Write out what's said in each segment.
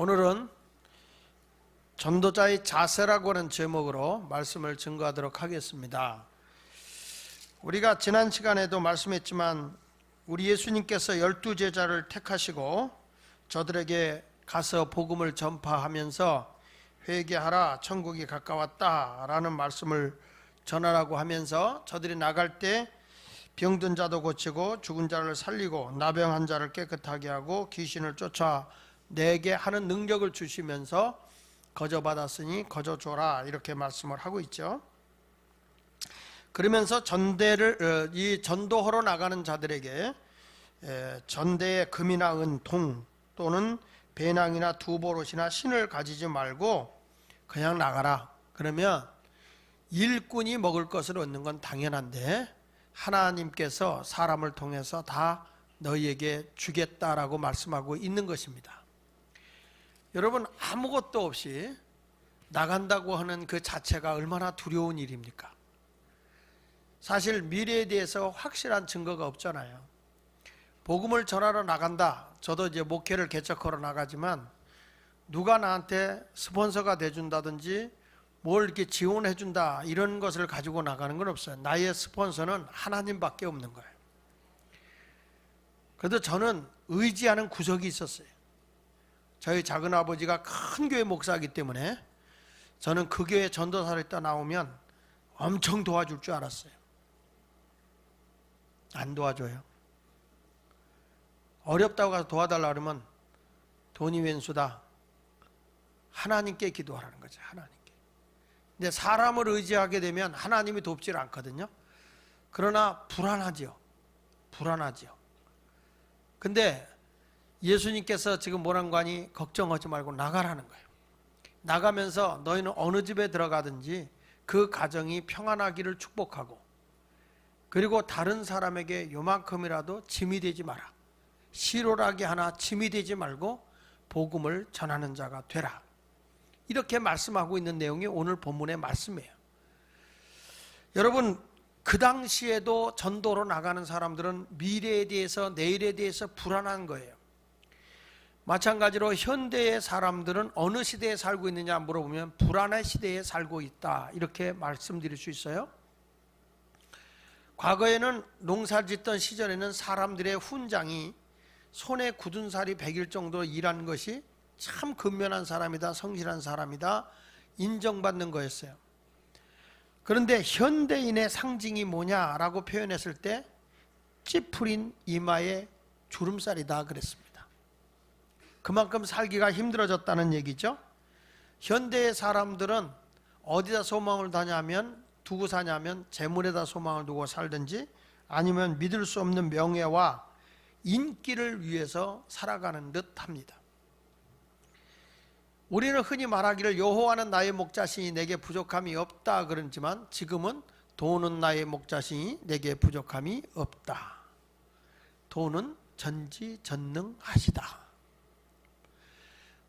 오늘은 전도자의 자세라고 하는 제목으로 말씀을 증거하도록 하겠습니다. 우리가 지난 시간에도 말씀했지만 우리 예수님께서 12제자를 택하시고 저들에게 가서 복음을 전파하면서 회개하라 천국이 가까웠다 라는 말씀을 전하라고 하면서 저들이 나갈 때 병든 자도 고치고 죽은 자를 살리고 나병한 자를 깨끗하게 하고 귀신을 쫓아내게 하는 능력을 주시면서 거저 받았으니 거저 줘라 이렇게 말씀을 하고 있죠. 그러면서 이 전도하러 나가는 자들에게 전대의 금이나 은, 동 또는 배낭이나 두보롯이나 신을 가지지 말고 그냥 나가라. 그러면 일꾼이 먹을 것을 얻는 건 당연한데 하나님께서 사람을 통해서 다 너희에게 주겠다라고 말씀하고 있는 것입니다. 여러분, 아무것도 없이 나간다고 하는 그 자체가 얼마나 두려운 일입니까? 사실 미래에 대해서 확실한 증거가 없잖아요. 복음을 전하러 나간다. 저도 이제 목회를 개척하러 나가지만 누가 나한테 스폰서가 돼준다든지 뭘 이렇게 지원해준다 이런 것을 가지고 나가는 건 없어요. 나의 스폰서는 하나님밖에 없는 거예요. 그래도 저는 의지하는 구석이 있었어요. 저희 작은아버지가 큰 교회 목사이기 때문에 저는 그 교회 전도사로 있다 나오면 엄청 도와줄 줄 알았어요. 안 도와줘요. 어렵다고 가서 도와달라 그러면 돈이 왼수다. 하나님께 기도하라는 거죠. 하나님께. 근데 사람을 의지하게 되면 하나님이 돕질 않거든요. 그러나 불안하지요. 근데 예수님께서 지금 뭐라는 거 아니? 걱정하지 말고 나가라는 거예요. 나가면서 너희는 어느 집에 들어가든지 그 가정이 평안하기를 축복하고, 그리고 다른 사람에게 요만큼이라도 짐이 되지 마라. 시로라기 하나 짐이 되지 말고 복음을 전하는 자가 되라. 이렇게 말씀하고 있는 내용이 오늘 본문의 말씀이에요. 여러분, 그 당시에도 전도로 나가는 사람들은 미래에 대해서, 내일에 대해서 불안한 거예요. 마찬가지로 현대의 사람들은 어느 시대에 살고 있느냐 물어보면 불안의 시대에 살고 있다 이렇게 말씀드릴 수 있어요. 과거에는 농사 짓던 시절에는 사람들의 훈장이 손에 굳은 살이 100일 정도 일한 것이 참 근면한 사람이다, 성실한 사람이다 인정받는 거였어요. 그런데 현대인의 상징이 뭐냐라고 표현했을 때 찌푸린 이마에 주름살이다 그랬습니다. 그만큼 살기가 힘들어졌다는 얘기죠. 현대의 사람들은 어디다 소망을 두고 사냐면 재물에다 소망을 두고 살든지 아니면 믿을 수 없는 명예와 인기를 위해서 살아가는 듯 합니다. 우리는 흔히 말하기를 여호와는 나의 목자시니 내게 부족함이 없다 그러지만 지금은 돈은 나의 목자시니 내게 부족함이 없다. 돈은 전지전능하시다.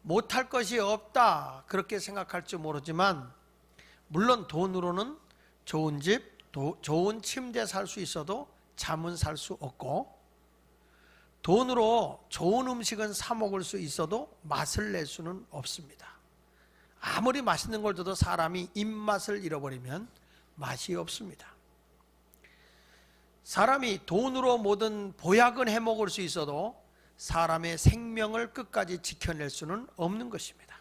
못할 것이 없다 그렇게 생각할지 모르지만 물론 돈으로는 좋은 집, 좋은 침대 살 수 있어도 잠은 살 수 없고, 돈으로 좋은 음식은 사 먹을 수 있어도 맛을 낼 수는 없습니다. 아무리 맛있는 걸 줘도 사람이 입맛을 잃어버리면 맛이 없습니다. 사람이 돈으로 모든 보약은 해 먹을 수 있어도 사람의 생명을 끝까지 지켜낼 수는 없는 것입니다.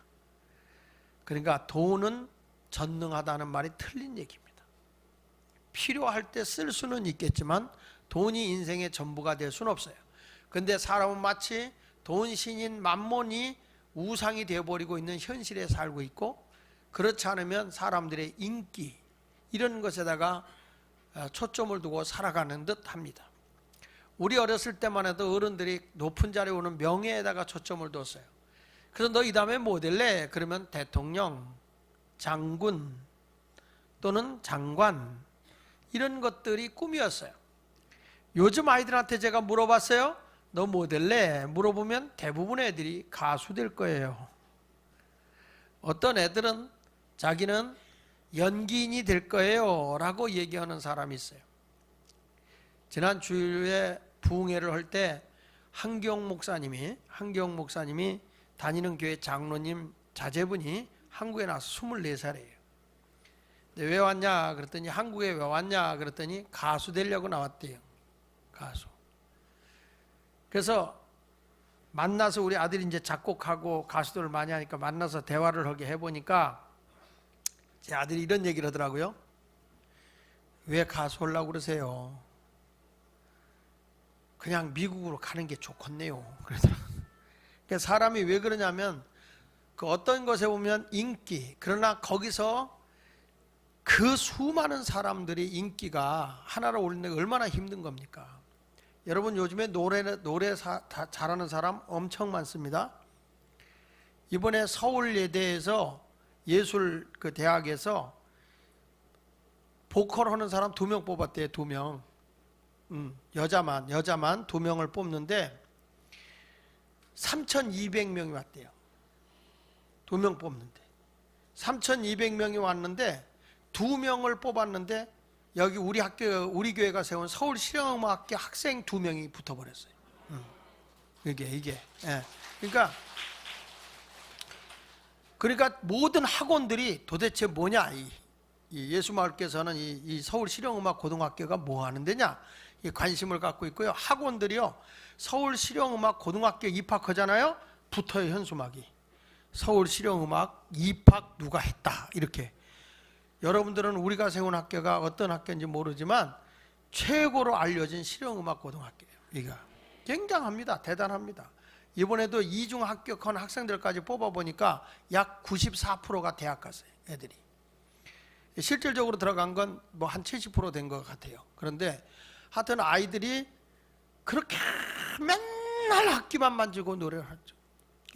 그러니까 돈은 전능하다는 말이 틀린 얘기입니다. 필요할 때 쓸 수는 있겠지만 돈이 인생의 전부가 될 수는 없어요. 그런데 사람은 마치 돈 신인 만몬이 우상이 되어버리고 있는 현실에 살고 있고, 그렇지 않으면 사람들의 인기 이런 것에다가 초점을 두고 살아가는 듯 합니다. 우리 어렸을 때만 해도 어른들이 높은 자리에 오는 명예에다가 초점을 뒀어요. 그래서 너 이 다음에 뭐 될래? 그러면 대통령, 장군 또는 장관 이런 것들이 꿈이었어요. 요즘 아이들한테 제가 물어봤어요. 너 뭐 될래? 물어보면 대부분 애들이 가수 될 거예요. 어떤 애들은 자기는 연기인이 될 거예요 라고 얘기하는 사람이 있어요. 지난 주일에 부흥회를 할 때 한경 목사님이 다니는 교회 장로님 자제분이 한국에 나와서 24살이에요. 왜 왔냐 그랬더니 한국에 왜 왔냐 그랬더니 가수 되려고 나왔대요. 가수. 그래서 만나서 우리 아들이 이제 작곡하고 가수들을 많이 하니까 만나서 대화를 하게 해보니까 제 아들이 이런 얘기를 하더라고요. 왜 가수 하려고 그러세요? 그냥 미국으로 가는 게 좋겠네요. 그러더라고요. 그러니까 사람이 왜 그러냐면 그 어떤 것에 보면 인기, 그러나 거기서 그 수많은 사람들이 인기가 하나를 올리는 게 얼마나 힘든 겁니까? 여러분 요즘에 노래 잘하는 사람 엄청 많습니다. 이번에 서울예대에서 예술 그 대학에서 보컬 하는 사람 2명 뽑았대요. 2명. 여자만 2명을 뽑는데 3,200명이 왔대요. 2명 뽑는데 3,200명이 왔는데 2명을 뽑았는데 여기 우리 교회가 세운 서울 실용음악학교 학생 2명이 붙어버렸어요. 이게 예. 그러니까 모든 학원들이 도대체 뭐냐, 이 예수마을께서는 이 서울 실용음악 고등학교가 뭐 하는 데냐 이 관심을 갖고 있고요. 학원들이요, 서울 실용음악 고등학교 입학하잖아요. 붙어요, 현수막이. 서울 실용음악 입학 누가 했다 이렇게. 여러분들은 우리가 세운 학교가 어떤 학교인지 모르지만 최고로 알려진 실용음악 고등학교예요. 이거 굉장합니다. 대단합니다. 이번에도 이중 합격한 학생들까지 뽑아보니까 약 94%가 대학 갔어요. 애들이. 실질적으로 들어간 건 뭐 한 70% 된 것 같아요. 그런데 하여튼 아이들이 그렇게 맨날 학기만 만지고 노래를 하죠.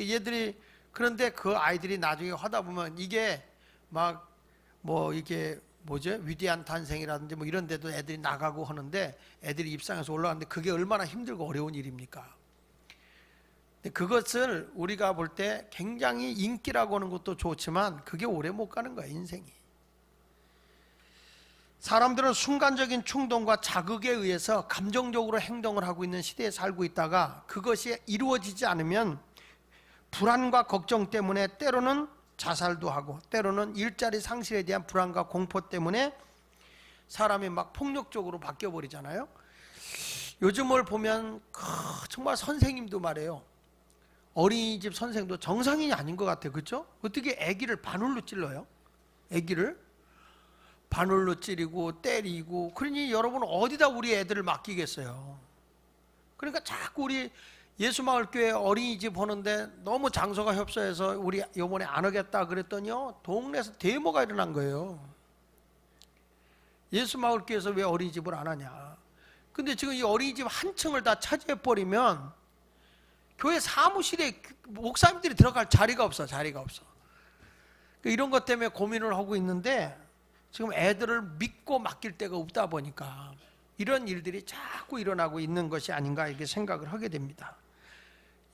얘들이, 그런데 그 아이들이 나중에 하다 보면 이게 막 뭐 이게 뭐죠? 위대한 탄생이라든지 뭐 이런 데도 애들이 나가고 하는데 애들이 입상해서 올라가는데 그게 얼마나 힘들고 어려운 일입니까? 그것을 우리가 볼 때 굉장히 인기라고 하는 것도 좋지만 그게 오래 못 가는 거야, 인생이. 사람들은 순간적인 충동과 자극에 의해서 감정적으로 행동을 하고 있는 시대에 살고 있다가 그것이 이루어지지 않으면 불안과 걱정 때문에 때로는 자살도 하고 때로는 일자리 상실에 대한 불안과 공포 때문에 사람이 막 폭력적으로 바뀌어 버리잖아요. 요즘을 보면 정말 선생님도 말해요. 어린이집 선생도 정상인이 아닌 것 같아요. 그렇죠? 어떻게 아기를 바늘로 찔러요? 아기를 바늘로 찌르고 때리고. 그러니 여러분 어디다 우리 애들을 맡기겠어요? 그러니까 자꾸 우리 예수마을교회 어린이집 하는데 너무 장소가 협소해서 우리 이번에 안 하겠다 그랬더니요, 동네에서 데모가 일어난 거예요. 예수마을교회에서 왜 어린이집을 안 하냐. 근데 지금 이 어린이집 한 층을 다 차지해버리면 교회 사무실에 목사님들이 들어갈 자리가 없어. 이런 것 때문에 고민을 하고 있는데 지금 애들을 믿고 맡길 데가 없다 보니까 이런 일들이 자꾸 일어나고 있는 것이 아닌가 이렇게 생각을 하게 됩니다.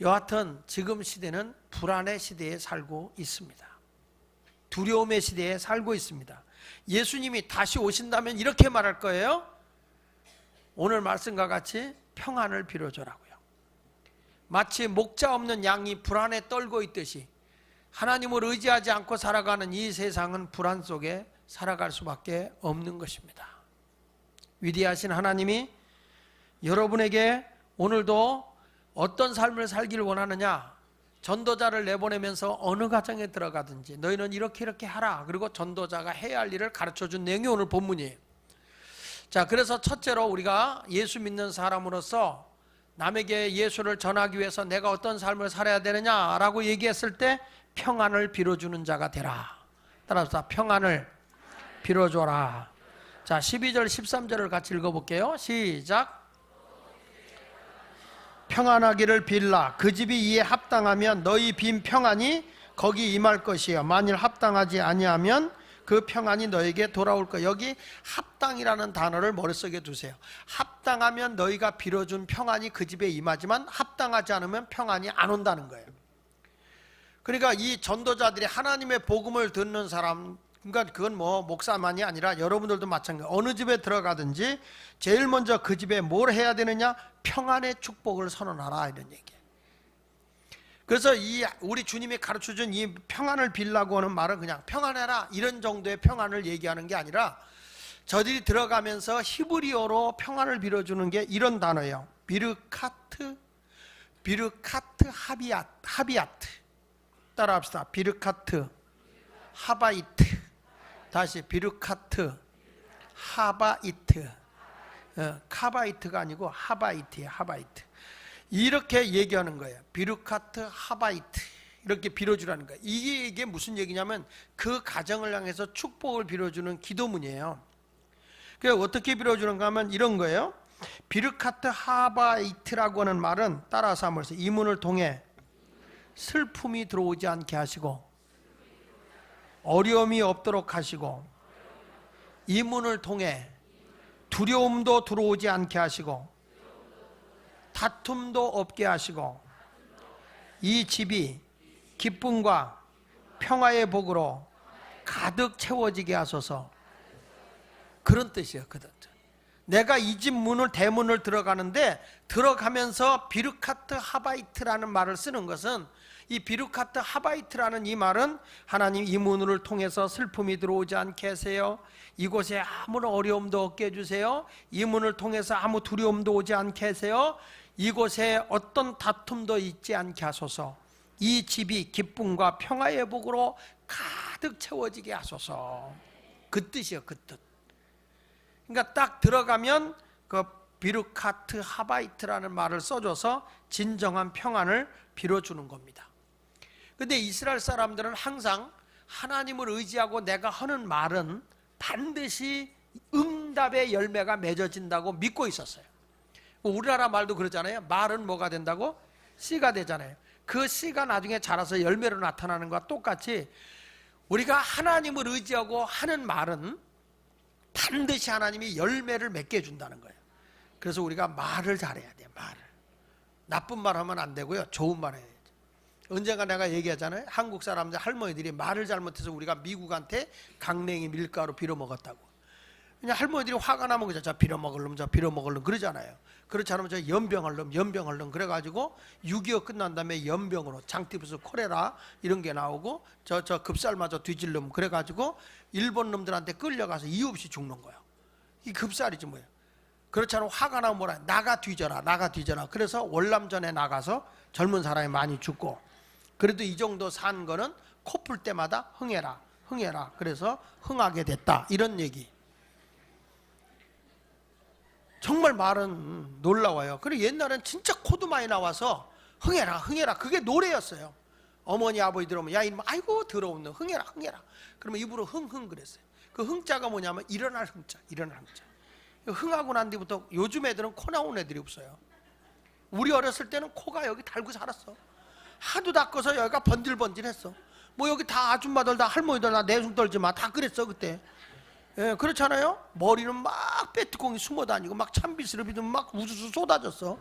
여하튼 지금 시대는 불안의 시대에 살고 있습니다. 두려움의 시대에 살고 있습니다. 예수님이 다시 오신다면 이렇게 말할 거예요. 오늘 말씀과 같이 평안을 빌어줘라고요. 마치 목자 없는 양이 불안에 떨고 있듯이 하나님을 의지하지 않고 살아가는 이 세상은 불안 속에 살아갈 수밖에 없는 것입니다. 위대하신 하나님이 여러분에게 오늘도 어떤 삶을 살기를 원하느냐, 전도자를 내보내면서 어느 가정에 들어가든지 너희는 이렇게 하라, 그리고 전도자가 해야 할 일을 가르쳐준 내용이 오늘 본문이에요. 자, 그래서 첫째로 우리가 예수 믿는 사람으로서 남에게 예수를 전하기 위해서 내가 어떤 삶을 살아야 되느냐라고 얘기했을 때 평안을 빌어주는 자가 되라. 따라서 평안을 빌어줘라. 자, 12절 13절을 같이 읽어볼게요. 시작. 평안하기를 빌라. 그 집이 이에 합당하면 너희 빈 평안이 거기 임할 것이요, 만일 합당하지 아니하면 그 평안이 너에게 돌아올 거예요. 여기 합당이라는 단어를 머릿속에 두세요. 합당하면 너희가 빌어준 평안이 그 집에 임하지만 합당하지 않으면 평안이 안 온다는 거예요. 그러니까 이 전도자들이 하나님의 복음을 듣는 사람, 그러니까 그건 뭐 목사만이 아니라 여러분들도 마찬가지예요. 어느 집에 들어가든지 제일 먼저 그 집에 뭘 해야 되느냐? 평안의 축복을 선언하라, 이런 얘기예요. 그래서 우리 주님이 가르쳐준 이 평안을 빌라고 하는 말은 그냥 평안해라 이런 정도의 평안을 얘기하는 게 아니라, 저들이 들어가면서 히브리어로 평안을 빌어주는 게 이런 단어예요. 비르카트 하비아트. 따라합시다. 비르카트 하바이트. 다시 비르카트 하바이트. 카바이트가 아니고 하바이트예요. 하바이트. 이렇게 얘기하는 거예요. 비르카트 하바이트. 이렇게 빌어주라는 거예요. 이게 무슨 얘기냐면 그 가정을 향해서 축복을 빌어주는 기도문이에요. 그래서 어떻게 빌어주는가 하면 이런 거예요. 비르카트 하바이트라고 하는 말은, 따라서 한번 해서, 이 문을 통해 슬픔이 들어오지 않게 하시고 어려움이 없도록 하시고, 이 문을 통해 두려움도 들어오지 않게 하시고 다툼도 없게 하시고, 이 집이 기쁨과 평화의 복으로 가득 채워지게 하소서. 그런 뜻이에요. 그 뜻. 내가 이 집 문을, 대문을 들어가는데, 들어가면서 비르카트 하바이트라는 말을 쓰는 것은, 이 비르카트 하바이트라는 이 말은 하나님 이 문을 통해서 슬픔이 들어오지 않게 하세요. 이곳에 아무런 어려움도 없게 해주세요. 이 문을 통해서 아무 두려움도 오지 않게 하세요. 이곳에 어떤 다툼도 있지 않게 하소서. 이 집이 기쁨과 평화의 복으로 가득 채워지게 하소서. 그 뜻이에요. 그 뜻. 그러니까 딱 들어가면 그 비르카트 하바이트라는 말을 써줘서 진정한 평안을 빌어주는 겁니다. 근데 이스라엘 사람들은 항상 하나님을 의지하고 내가 하는 말은 반드시 응답의 열매가 맺어진다고 믿고 있었어요. 우리나라 말도 그러잖아요. 말은 뭐가 된다고? 씨가 되잖아요. 그 씨가 나중에 자라서 열매로 나타나는 것과 똑같이, 우리가 하나님을 의지하고 하는 말은 반드시 하나님이 열매를 맺게 해준다는 거예요. 그래서 우리가 말을 잘해야 돼요. 말을. 나쁜 말 하면 안 되고요, 좋은 말 해야 돼요. 언젠가 내가 얘기하잖아요. 한국 사람들, 할머니들이 말을 잘못해서 우리가 미국한테 강냉이 밀가루 빌어먹었다고. 그냥 할머니들이 화가 나면 그죠. 저 빌어먹을 놈, 저 빌어먹을 놈 그러잖아요. 그렇지 않으면 저 연병할 놈, 연병할 놈 그래가지고 6.25 끝난 다음에 연병으로 장티푸스, 콜레라 이런 게 나오고, 저 급살마저 뒤질 놈 그래가지고 일본 놈들한테 끌려가서 이유 없이 죽는 거예요. 이 급살이지 뭐예요. 그렇지 않으면 화가 나면 뭐라, 나가 뒤져라, 나가 뒤져라. 그래서 월남전에 나가서 젊은 사람이 많이 죽고, 그래도 이 정도 산 거는 코 풀 때마다 흥해라, 흥해라. 그래서 흥하게 됐다. 이런 얘기. 정말 말은 놀라워요. 그리고 옛날엔 진짜 코도 많이 나와서 흥해라, 흥해라. 그게 노래였어요. 어머니, 아버지 들어오면, 야, 이놈, 아이고, 더러운 놈, 흥해라, 흥해라. 그러면 입으로 흥흥 그랬어요. 그 흥자가 뭐냐면 일어날 흥자, 일어날 흥자. 흥하고 난 뒤부터 요즘 애들은 코 나온 애들이 없어요. 우리 어렸을 때는 코가 여기 달고 살았어. 하도 닦아서 여기가 번질번질했어. 뭐 여기 다 아줌마들, 다 할머니들, 다 내숭 떨지 마, 다 그랬어 그때. 예, 그렇잖아요. 머리는 막 빼뚜껑이 숨어 다니고 막 참비스럽이도 막 우수수 쏟아졌어.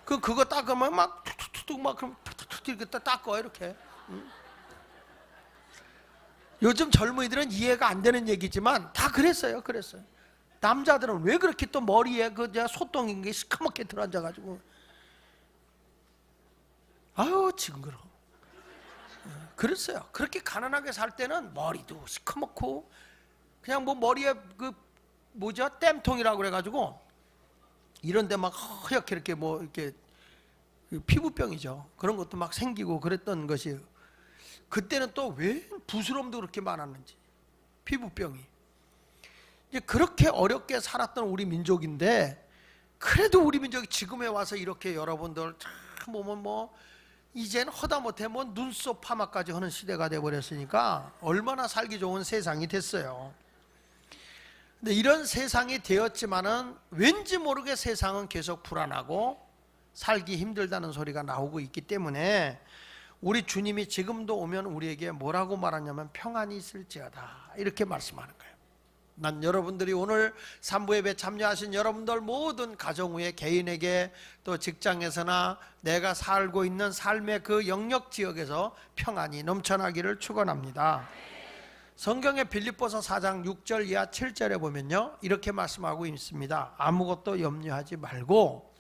그거 닦으면 막 툭툭툭 막 그럼 툭툭툭 이렇게 닦아 이렇게. 요즘 젊은이들은 이해가 안 되는 얘기지만 다 그랬어요. 그랬어요. 남자들은 왜 그렇게 또 머리에 그 소똥인 게 시커멓게 들어앉아가지고, 아유 징그러. 그랬어요. 그렇게 가난하게 살 때는 머리도 시커멓고 그냥 뭐 머리에 그 뭐죠, 땜통이라고 그래가지고 이런데 막 허옇게 이렇게 뭐 이렇게 피부병이죠. 그런 것도 막 생기고 그랬던 것이에요. 그때는 또 왜 부스럼도 그렇게 많았는지, 피부병이. 이제 그렇게 어렵게 살았던 우리 민족인데, 그래도 우리 민족이 지금에 와서 이렇게 여러분들 참 보면 뭐 이제는 허다못해 뭐 눈썹 파마까지 하는 시대가 돼버렸으니까 얼마나 살기 좋은 세상이 됐어요. 근데 이런 세상이 되었지만은 왠지 모르게 세상은 계속 불안하고 살기 힘들다는 소리가 나오고 있기 때문에, 우리 주님이 지금도 오면 우리에게 뭐라고 말하냐면 평안이 있을지어다 이렇게 말씀하는 거예요. 난 여러분들이 오늘 삼부 예배 참여하신 여러분들 모든 가정 후에 개인에게, 또 직장에서나 내가 살고 있는 삶의 그 영역 지역에서 평안이 넘쳐나기를 축원합니다. 성경의 빌립보서 4장 6절 이하 7절에 보면요, 이렇게 말씀하고 있습니다. 아무것도 염려하지 말고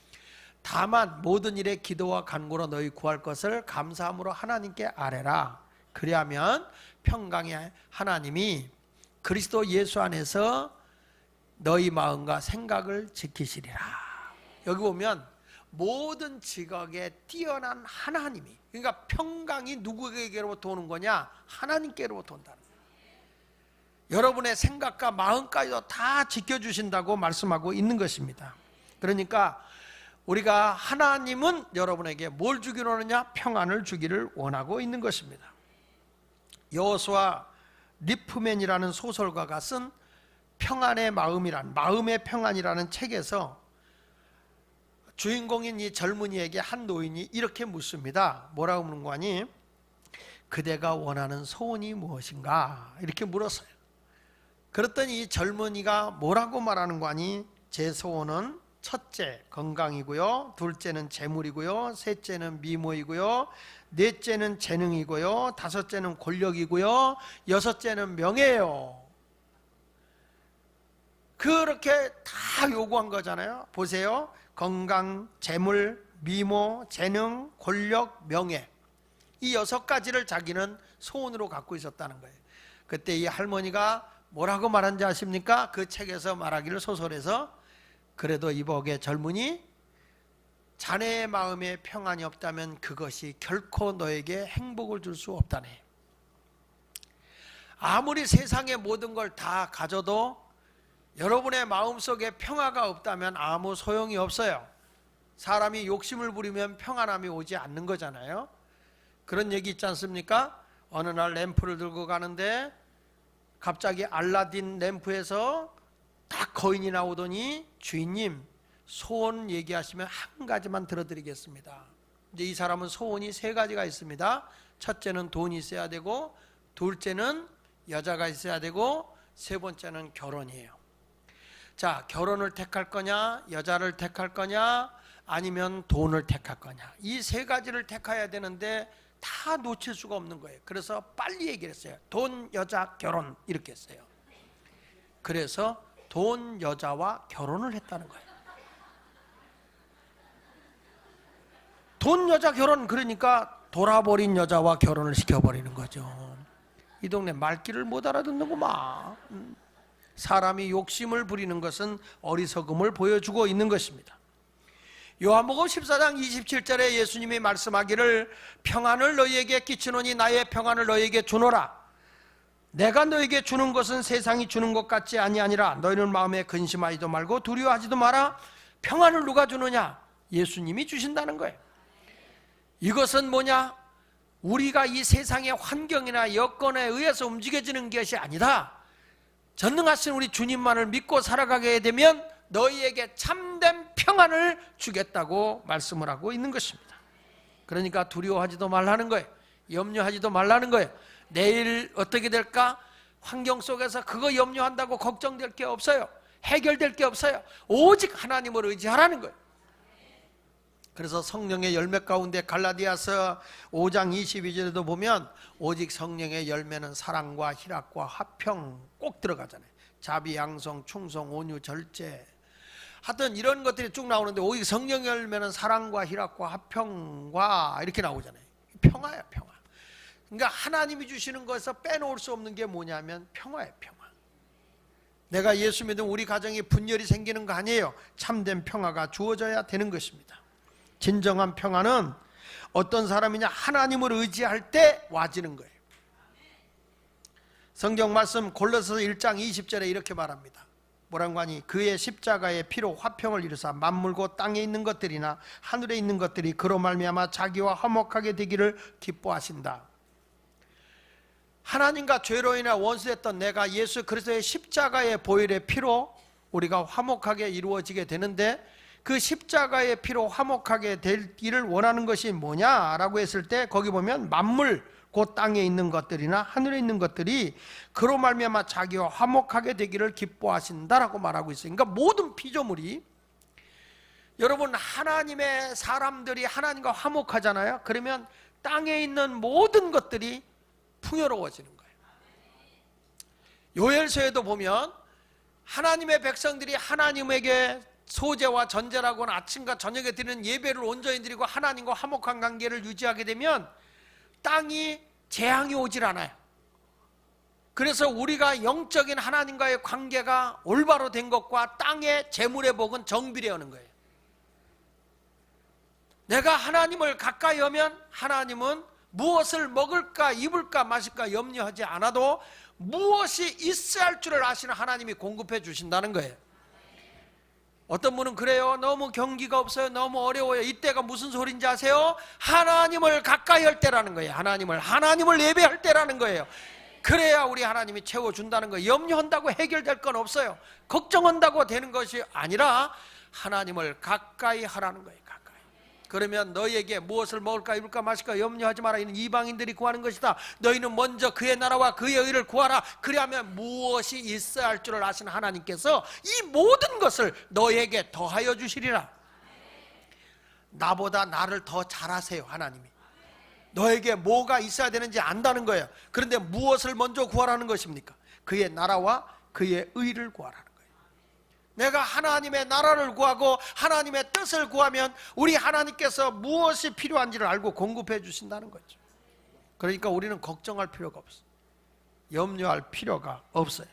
다만 모든 일에 기도와 간구로 너희 구할 것을 감사함으로 하나님께 아뢰라. 그리하면 평강의 하나님이 그리스도 예수 안에서 너희 마음과 생각을 지키시리라. 여기 보면 모든 지각에 뛰어난 하나님이, 그러니까 평강이 누구에게로부터 오는 거냐? 하나님께로부터 온다는 거예요. 여러분의 생각과 마음까지도 다 지켜주신다고 말씀하고 있는 것입니다. 그러니까 우리가 하나님은 여러분에게 뭘 주기로 하느냐? 평안을 주기를 원하고 있는 것입니다. 여호수아 리프맨이라는 소설가가 쓴 평안의 마음의 평안이라는 책에서 주인공인 이 젊은이에게 한 노인이 이렇게 묻습니다. 뭐라고 묻는 거니? 그대가 원하는 소원이 무엇인가? 이렇게 물었어요. 그랬더니 이 젊은이가 뭐라고 말하는 거니? 제 소원은 첫째 건강이고요, 둘째는 재물이고요, 셋째는 미모이고요, 넷째는 재능이고요, 다섯째는 권력이고요, 여섯째는 명예예요. 그렇게 다 요구한 거잖아요. 보세요. 건강, 재물, 미모, 재능, 권력, 명예, 이 6가지를 자기는 소원으로 갖고 있었다는 거예요. 그때 이 할머니가 뭐라고 말한지 아십니까? 그 책에서 말하기를, 소설에서, 그래도 이복의 젊은이, 자네의 마음에 평안이 없다면 그것이 결코 너에게 행복을 줄 수 없다네. 아무리 세상의 모든 걸 다 가져도 여러분의 마음속에 평화가 없다면 아무 소용이 없어요. 사람이 욕심을 부리면 평안함이 오지 않는 거잖아요. 그런 얘기 있지 않습니까? 어느 날 램프를 들고 가는데 갑자기 알라딘 램프에서 딱 거인이 나오더니, 주인님 소원 얘기하시면 한 가지만 들어드리겠습니다. 이제 이 사람은 소원이 3가지가 있습니다. 첫째는 돈이 있어야 되고, 둘째는 여자가 있어야 되고, 세 번째는 결혼이에요. 자, 결혼을 택할 거냐, 여자를 택할 거냐, 아니면 돈을 택할 거냐, 이 3가지를 택해야 되는데 다 놓칠 수가 없는 거예요. 그래서 빨리 얘기를 했어요. 돈, 여자, 결혼, 이렇게 했어요. 그래서 돈, 여자와 결혼을 했다는 거예요. 돈, 여자, 결혼, 그러니까 돌아버린 여자와 결혼을 시켜버리는 거죠. 이 동네 말귀를 못 알아듣는구만. 사람이 욕심을 부리는 것은 어리석음을 보여주고 있는 것입니다. 요한복음 14장 27절에 예수님이 말씀하기를, 평안을 너희에게 끼치노니 나의 평안을 너희에게 주노라. 내가 너희에게 주는 것은 세상이 주는 것 같지 아니하니라. 너희는 마음에 근심하지도 말고 두려워하지도 마라. 평안을 누가 주느냐? 예수님이 주신다는 거예요. 이것은 뭐냐? 우리가 이 세상의 환경이나 여건에 의해서 움직여지는 것이 아니다. 전능하신 우리 주님만을 믿고 살아가게 되면 너희에게 참된 평안을 주겠다고 말씀을 하고 있는 것입니다. 그러니까 두려워하지도 말라는 거예요. 염려하지도 말라는 거예요. 내일 어떻게 될까? 환경 속에서 그거 염려한다고 걱정될 게 없어요. 해결될 게 없어요. 오직 하나님을 의지하라는 거예요. 그래서 성령의 열매 가운데 갈라디아서 5장 22절에도 보면 오직 성령의 열매는 사랑과 희락과 화평 꼭 들어가잖아요. 자비, 양성, 충성, 온유, 절제, 하여튼 이런 것들이 쭉 나오는데 오직 성령의 열매는 사랑과 희락과 화평과 이렇게 나오잖아요. 평화예요, 평화. 그러니까 하나님이 주시는 것에서 빼놓을 수 없는 게 뭐냐면 평화예요, 평화. 내가 예수 믿으면 우리 가정에 분열이 생기는 거 아니에요. 참된 평화가 주어져야 되는 것입니다. 진정한 평화는 어떤 사람이냐? 하나님을 의지할 때 와지는 거예요. 성경 말씀 골로새서 1장 20절에 이렇게 말합니다. 뭐라고 하니? 그의 십자가의 피로 화평을 이루사 만물고 땅에 있는 것들이나 하늘에 있는 것들이 그로 말미암아 자기와 화목하게 되기를 기뻐하신다. 하나님과 죄로 인해 원수했던 내가 예수 그리스도의 십자가의 보혈의 피로 우리가 화목하게 이루어지게 되는데, 그 십자가의 피로 화목하게 되기를 원하는 것이 뭐냐라고 했을 때 거기 보면 만물, 곧 땅에 있는 것들이나 하늘에 있는 것들이 그로 말미암아 자기와 화목하게 되기를 기뻐하신다라고 말하고 있어요. 그러니까 모든 피조물이, 여러분 하나님의 사람들이 하나님과 화목하잖아요. 그러면 땅에 있는 모든 것들이 풍요로워지는 거예요. 요엘서에도 보면 하나님의 백성들이 하나님에게 소제와 전제라고는 아침과 저녁에 드리는 예배를 온전히 드리고 하나님과 화목한 관계를 유지하게 되면 땅이 재앙이 오질 않아요. 그래서 우리가 영적인 하나님과의 관계가 올바로 된 것과 땅의 재물의 복은 정비례하는 거예요. 내가 하나님을 가까이 하면 하나님은 무엇을 먹을까 입을까 마실까 염려하지 않아도 무엇이 있어야 할 줄을 아시는 하나님이 공급해 주신다는 거예요. 어떤 분은 그래요. 너무 경기가 없어요. 너무 어려워요. 이때가 무슨 소리인지 아세요? 하나님을 가까이 할 때라는 거예요. 하나님을 예배할 때라는 거예요. 그래야 우리 하나님이 채워준다는 거예요. 염려한다고 해결될 건 없어요. 걱정한다고 되는 것이 아니라 하나님을 가까이 하라는 거예요. 가까이. 그러면 너희에게 무엇을 먹을까 입을까 마실까 염려하지 마라. 이는 이방인들이 구하는 것이다. 너희는 먼저 그의 나라와 그의 의를 구하라. 그리하면 무엇이 있어야 할 줄을 아시는 하나님께서 이 모든 것을 너희에게 더하여 주시리라. 나보다 나를 더 잘 아세요. 하나님이 너에게 뭐가 있어야 되는지 안다는 거예요. 그런데 무엇을 먼저 구하라는 것입니까? 그의 나라와 그의 의를 구하라는 거예요. 내가 하나님의 나라를 구하고 하나님의 뜻을 구하면 우리 하나님께서 무엇이 필요한지를 알고 공급해 주신다는 거죠. 그러니까 우리는 걱정할 필요가 없어요. 염려할 필요가 없어요.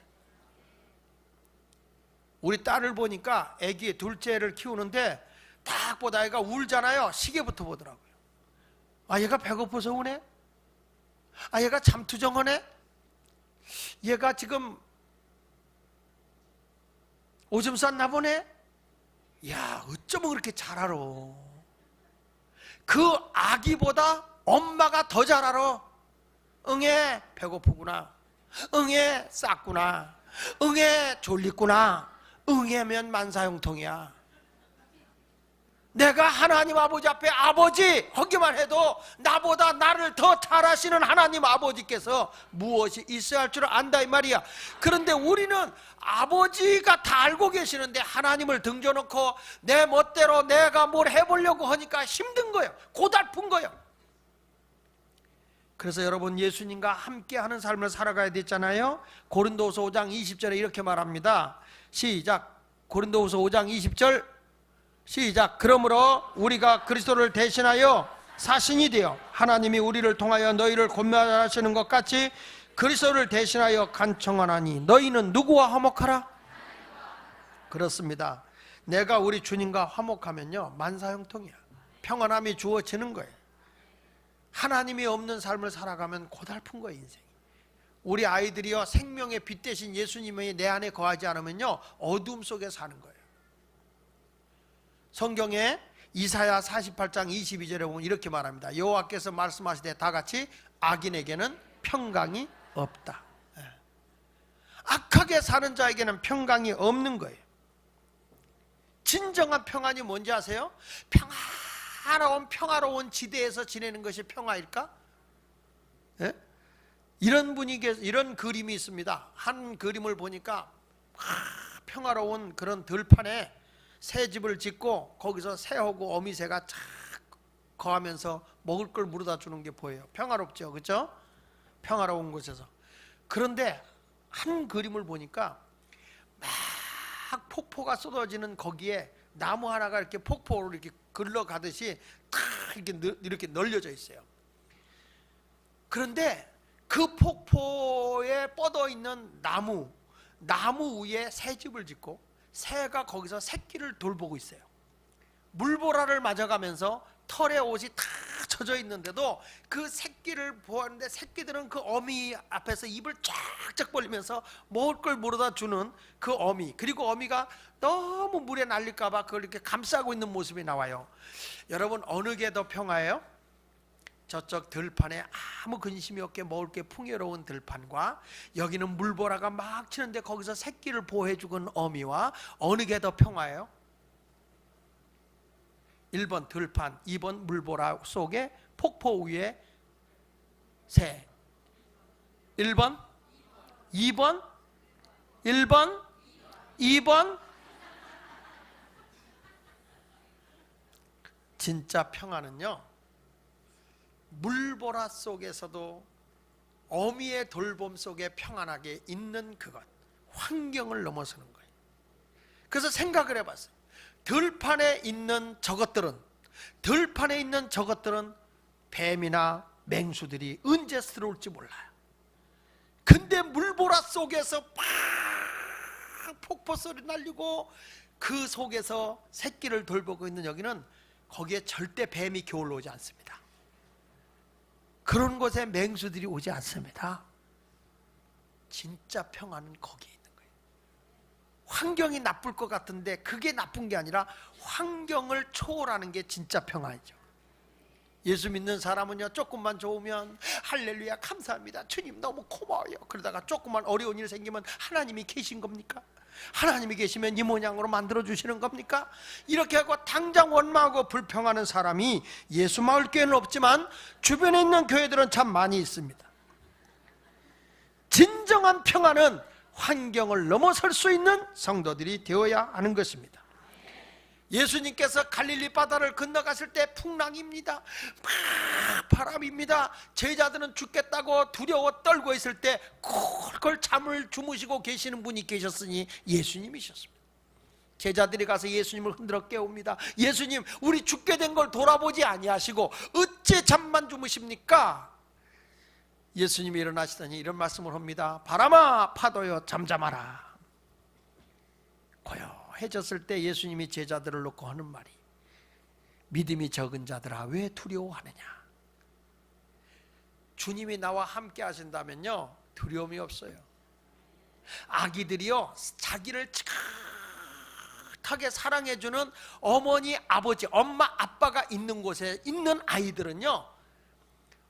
우리 딸을 보니까 아기 둘째를 키우는데 딱 보다 애가 울잖아요. 시계부터 보더라고요. 아, 얘가 배고파서 우네? 아, 얘가 잠투정하네? 얘가 지금 오줌 쌌나 보네? 야, 어쩌면 그렇게 잘 알아. 그 아기보다 엄마가 더 잘 알아. 응애 배고프구나. 응애 쌌구나. 응애 졸리구나. 응애면 만사형통이야. 내가 하나님 아버지 앞에 아버지 하기만 해도 나보다 나를 더 잘 아시는 하나님 아버지께서 무엇이 있어야 할 줄 안다 이 말이야. 그런데 우리는 아버지가 다 알고 계시는데 하나님을 등져놓고 내 멋대로 내가 뭘 해보려고 하니까 힘든 거예요. 고달픈 거예요. 그래서 여러분 예수님과 함께하는 삶을 살아가야 됐잖아요. 고린도후서 5장 20절에 이렇게 말합니다. 시작. 고린도후서 5장 20절 시작. 그러므로 우리가 그리스도를 대신하여 사신이 되어 하나님이 우리를 통하여 너희를 권면하시는 것 같이 그리스도를 대신하여 간청하나니 너희는 누구와 화목하라? 그렇습니다. 내가 우리 주님과 화목하면요 만사형통이야. 평안함이 주어지는 거예요. 하나님이 없는 삶을 살아가면 고달픈 거예요. 인생이. 우리 아이들이요 생명의 빛 대신 예수님이 내 안에 거하지 않으면요 어둠 속에 사는 거예요. 성경에 이사야 48장 22절에 보면 이렇게 말합니다. 여호와께서 말씀하시되 다같이 악인에게는 평강이 없다. 악하게 사는 자에게는 평강이 없는 거예요. 진정한 평안이 뭔지 아세요? 평화로운 지대에서 지내는 것이 평화일까? 예? 이런 분위기, 이런 그림이 있습니다. 한 그림을 보니까 평화로운 그런 들판에 새 집을 짓고 거기서 새하고 어미새가 착 거하면서 먹을 걸 물어다 주는 게 보여요. 평화롭죠, 그렇죠? 평화로운 곳에서. 그런데 한 그림을 보니까 막 폭포가 쏟아지는 거기에 나무 하나가 이렇게 폭포로 이렇게 흘러가듯이 탁 이렇게 널려져 있어요. 그런데 그 폭포에 뻗어 있는 나무 위에 새 집을 짓고 새가 거기서 새끼를 돌보고 있어요. 물보라를 맞아가면서 털에 옷이 다 젖어 있는데도 그 새끼를 보았는데 새끼들은 그 어미 앞에서 입을 쫙쫙 벌리면서 먹을 걸 물어다 주는 그 어미, 그리고 어미가 너무 물에 날릴까봐 그걸 이렇게 감싸고 있는 모습이 나와요. 여러분 어느 게 더 평화예요? 저쪽 들판에 아무 근심이 없게 먹을 게 풍요로운 들판과 여기는 물보라가 막 치는데 거기서 새끼를 보호해 주는 어미와 어느 게 더 평화예요? 1번 들판, 2번 물보라 속에 폭포 위에 새. 1번, 2번, 1번, 2번. 진짜 평화는요 물보라 속에서도 어미의 돌봄 속에 평안하게 있는 그것, 환경을 넘어서는 거예요. 그래서 생각을 해봤어요. 들판에 있는 저것들은 뱀이나 맹수들이 언제 들어올지 몰라요. 근데 물보라 속에서 팍 폭포 소리 날리고 그 속에서 새끼를 돌보고 있는 여기는, 거기에 절대 뱀이 겨울로 오지 않습니다. 그런 곳에 맹수들이 오지 않습니다. 진짜 평안은 거기에 있는 거예요. 환경이 나쁠 것 같은데 그게 나쁜 게 아니라 환경을 초월하는 게 진짜 평안이죠. 예수 믿는 사람은요, 조금만 좋으면 할렐루야 감사합니다, 주님 너무 고마워요. 그러다가 조금만 어려운 일 생기면 하나님이 계신 겁니까? 하나님이 계시면 이 모양으로 만들어 주시는 겁니까? 이렇게 하고 당장 원망하고 불평하는 사람이 예수 마을 교회는 없지만 주변에 있는 교회들은 참 많이 있습니다. 진정한 평안은 환경을 넘어설 수 있는 성도들이 되어야 하는 것입니다. 예수님께서 갈릴리 바다를 건너갔을 때 풍랑입니다. 막 바람입니다. 제자들은 죽겠다고 두려워 떨고 있을 때 콜콜 잠을 주무시고 계시는 분이 계셨으니 예수님이셨습니다. 제자들이 가서 예수님을 흔들어 깨웁니다. 예수님, 우리 죽게 된 걸 돌아보지 아니하시고 어째 잠만 주무십니까? 예수님이 일어나시더니 이런 말씀을 합니다. 바람아 파도여 잠잠하라. 고요해졌을 때 예수님이 제자들을 놓고 하는 말이, 믿음이 적은 자들아 왜 두려워하느냐. 주님이 나와 함께 하신다면요, 두려움이 없어요. 아기들이요, 자기를 지긋하게 사랑해주는 어머니, 아버지, 엄마, 아빠가 있는 곳에 있는 아이들은요,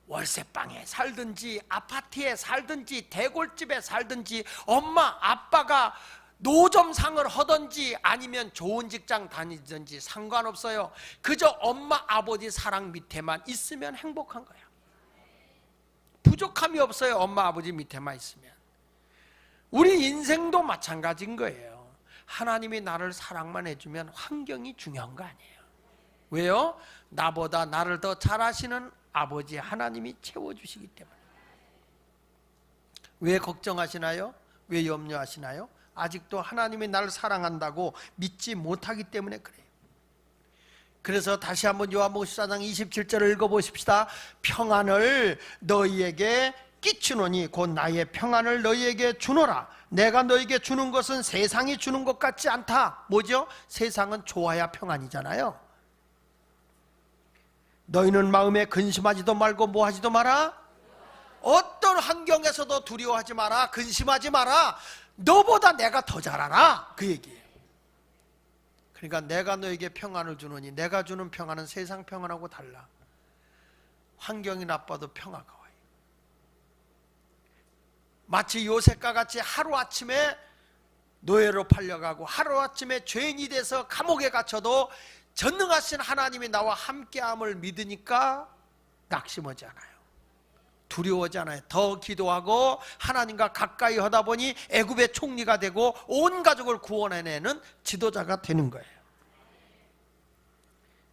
월세방에 살든지 아파트에 살든지 대골집에 살든지 엄마 아빠가 노점상을 하든지 아니면 좋은 직장 다니든지 상관없어요. 그저 엄마 아버지 사랑 밑에만 있으면 행복한 거예요. 부족함이 없어요. 엄마 아버지 밑에만 있으면. 우리 인생도 마찬가지인 거예요. 하나님이 나를 사랑만 해주면 환경이 중요한 거 아니에요. 왜요? 나보다 나를 더 잘 아시는 아버지 하나님이 채워주시기 때문에. 왜 걱정하시나요? 왜 염려하시나요? 아직도 하나님이 나를 사랑한다고 믿지 못하기 때문에 그래요. 그래서 다시 한번 요한복음 14장 27절을 읽어보십시다. 평안을 너희에게 끼치노니 곧 나의 평안을 너희에게 주노라. 내가 너희에게 주는 것은 세상이 주는 것 같지 않다. 뭐죠? 세상은 좋아야 평안이잖아요. 너희는 마음에 근심하지도 말고 뭐 하지도 마라? 어떤 환경에서도 두려워하지 마라. 근심하지 마라. 너보다 내가 더 잘 알아. 그 얘기예요. 그러니까 내가 너에게 평안을 주노니, 내가 주는 평안은 세상 평안하고 달라. 환경이 나빠도 평화가 와요. 마치 요셉과 같이 하루아침에 노예로 팔려가고 하루아침에 죄인이 돼서 감옥에 갇혀도 전능하신 하나님이 나와 함께함을 믿으니까 낙심하지 않아요. 두려워하지 않아요. 더 기도하고 하나님과 가까이 하다 보니 애굽의 총리가 되고 온 가족을 구원해내는 지도자가 되는 거예요.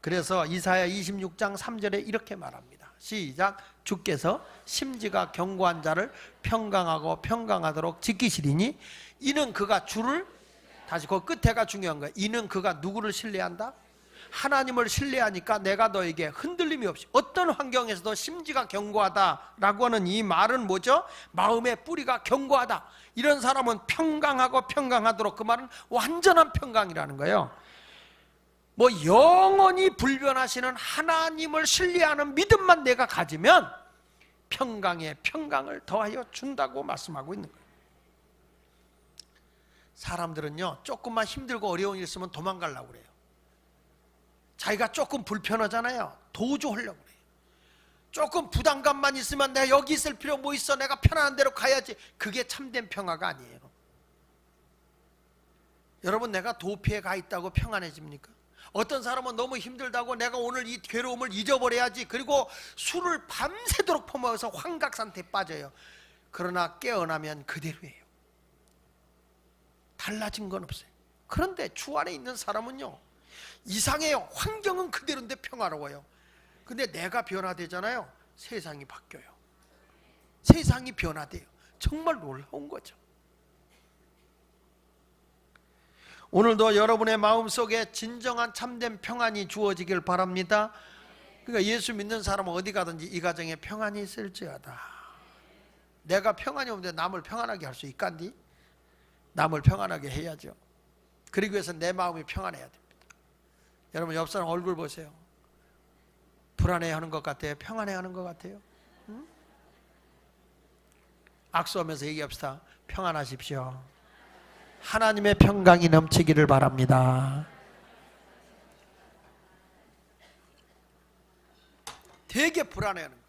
그래서 이사야 26장 3절에 이렇게 말합니다. 시작. 주께서 심지가 견고한 자를 평강하고 평강하도록 지키시리니 이는 그가 주를, 다시 그 끝에가 중요한 거예요. 이는 그가 누구를 신뢰한다? 하나님을 신뢰하니까 내가 너에게 흔들림이 없이, 어떤 환경에서도 심지가 견고하다라고 하는 이 말은 뭐죠? 마음의 뿌리가 견고하다. 이런 사람은 평강하고 평강하도록, 그 말은 완전한 평강이라는 거예요. 뭐 영원히 불변하시는 하나님을 신뢰하는 믿음만 내가 가지면 평강에 평강을 더하여 준다고 말씀하고 있는 거예요. 사람들은요, 조금만 힘들고 어려운 일 있으면 도망가려고 그래요. 자기가 조금 불편하잖아요. 도주하려고 그래요. 조금 부담감만 있으면 내가 여기 있을 필요 뭐 있어, 내가 편안한 데로 가야지. 그게 참된 평화가 아니에요. 여러분, 내가 도피에 가 있다고 평안해집니까? 어떤 사람은 너무 힘들다고 내가 오늘 이 괴로움을 잊어버려야지, 그리고 술을 밤새도록 퍼먹어서 환각상태에 빠져요. 그러나 깨어나면 그대로예요. 달라진 건 없어요. 그런데 주 안에 있는 사람은요, 이상해요. 환경은 그대로인데 평화로워요. 근데 내가 변화되잖아요. 세상이 바뀌어요. 세상이 변화돼요. 정말 놀라운 거죠. 오늘도 여러분의 마음속에 진정한 참된 평안이 주어지길 바랍니다. 그러니까 예수 믿는 사람은 어디 가든지 이 가정에 평안이 있을지어다. 내가 평안이 없는데 남을 평안하게 할 수 있간디? 남을 평안하게 해야죠. 그러기 위해서 내 마음이 평안해야 됩니다. 여러분 옆 사람 얼굴 보세요. 불안해하는 것 같아요? 평안해하는 것 같아요? 응? 악수하면서 얘기합시다. 평안하십시오. 하나님의 평강이 넘치기를 바랍니다. 되게 불안해하는 거예요.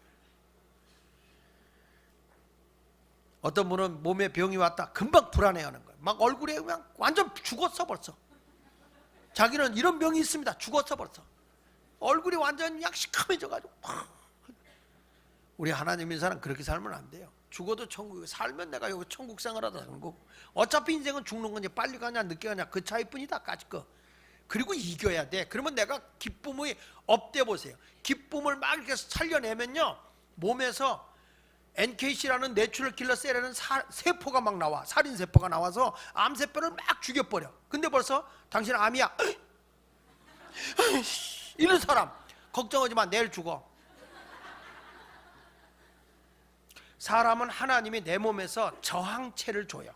어떤 분은 몸에 병이 왔다 금방 불안해하는 거예요. 막 얼굴에 그냥 완전 죽었어 벌써. 자기는 이런 병이 있습니다. 죽었어 벌써. 얼굴이 완전 그냥 시커매져가지고. 우리 하나님 있는 사람 그렇게 살면 안 돼요. 죽어도 천국에 살면 내가 여기 천국 생활하다 사는 거고, 어차피 인생은 죽는 건지 빨리 가냐 늦게 가냐 그 차이뿐이다 까짓 거. 그리고 이겨야 돼. 그러면 내가 기쁨의 업돼 보세요. 기쁨을 막 이렇게 살려내면요 몸에서 NKC라는 내추럴 킬러 셀이라는 세포가 막 나와. 살인세포가 나와서 암세포를 막 죽여버려. 근데 벌써 당신은 암이야 이런 사람 걱정하지 마. 내일 죽어. 사람은 하나님이 내 몸에서 저항체를 줘요.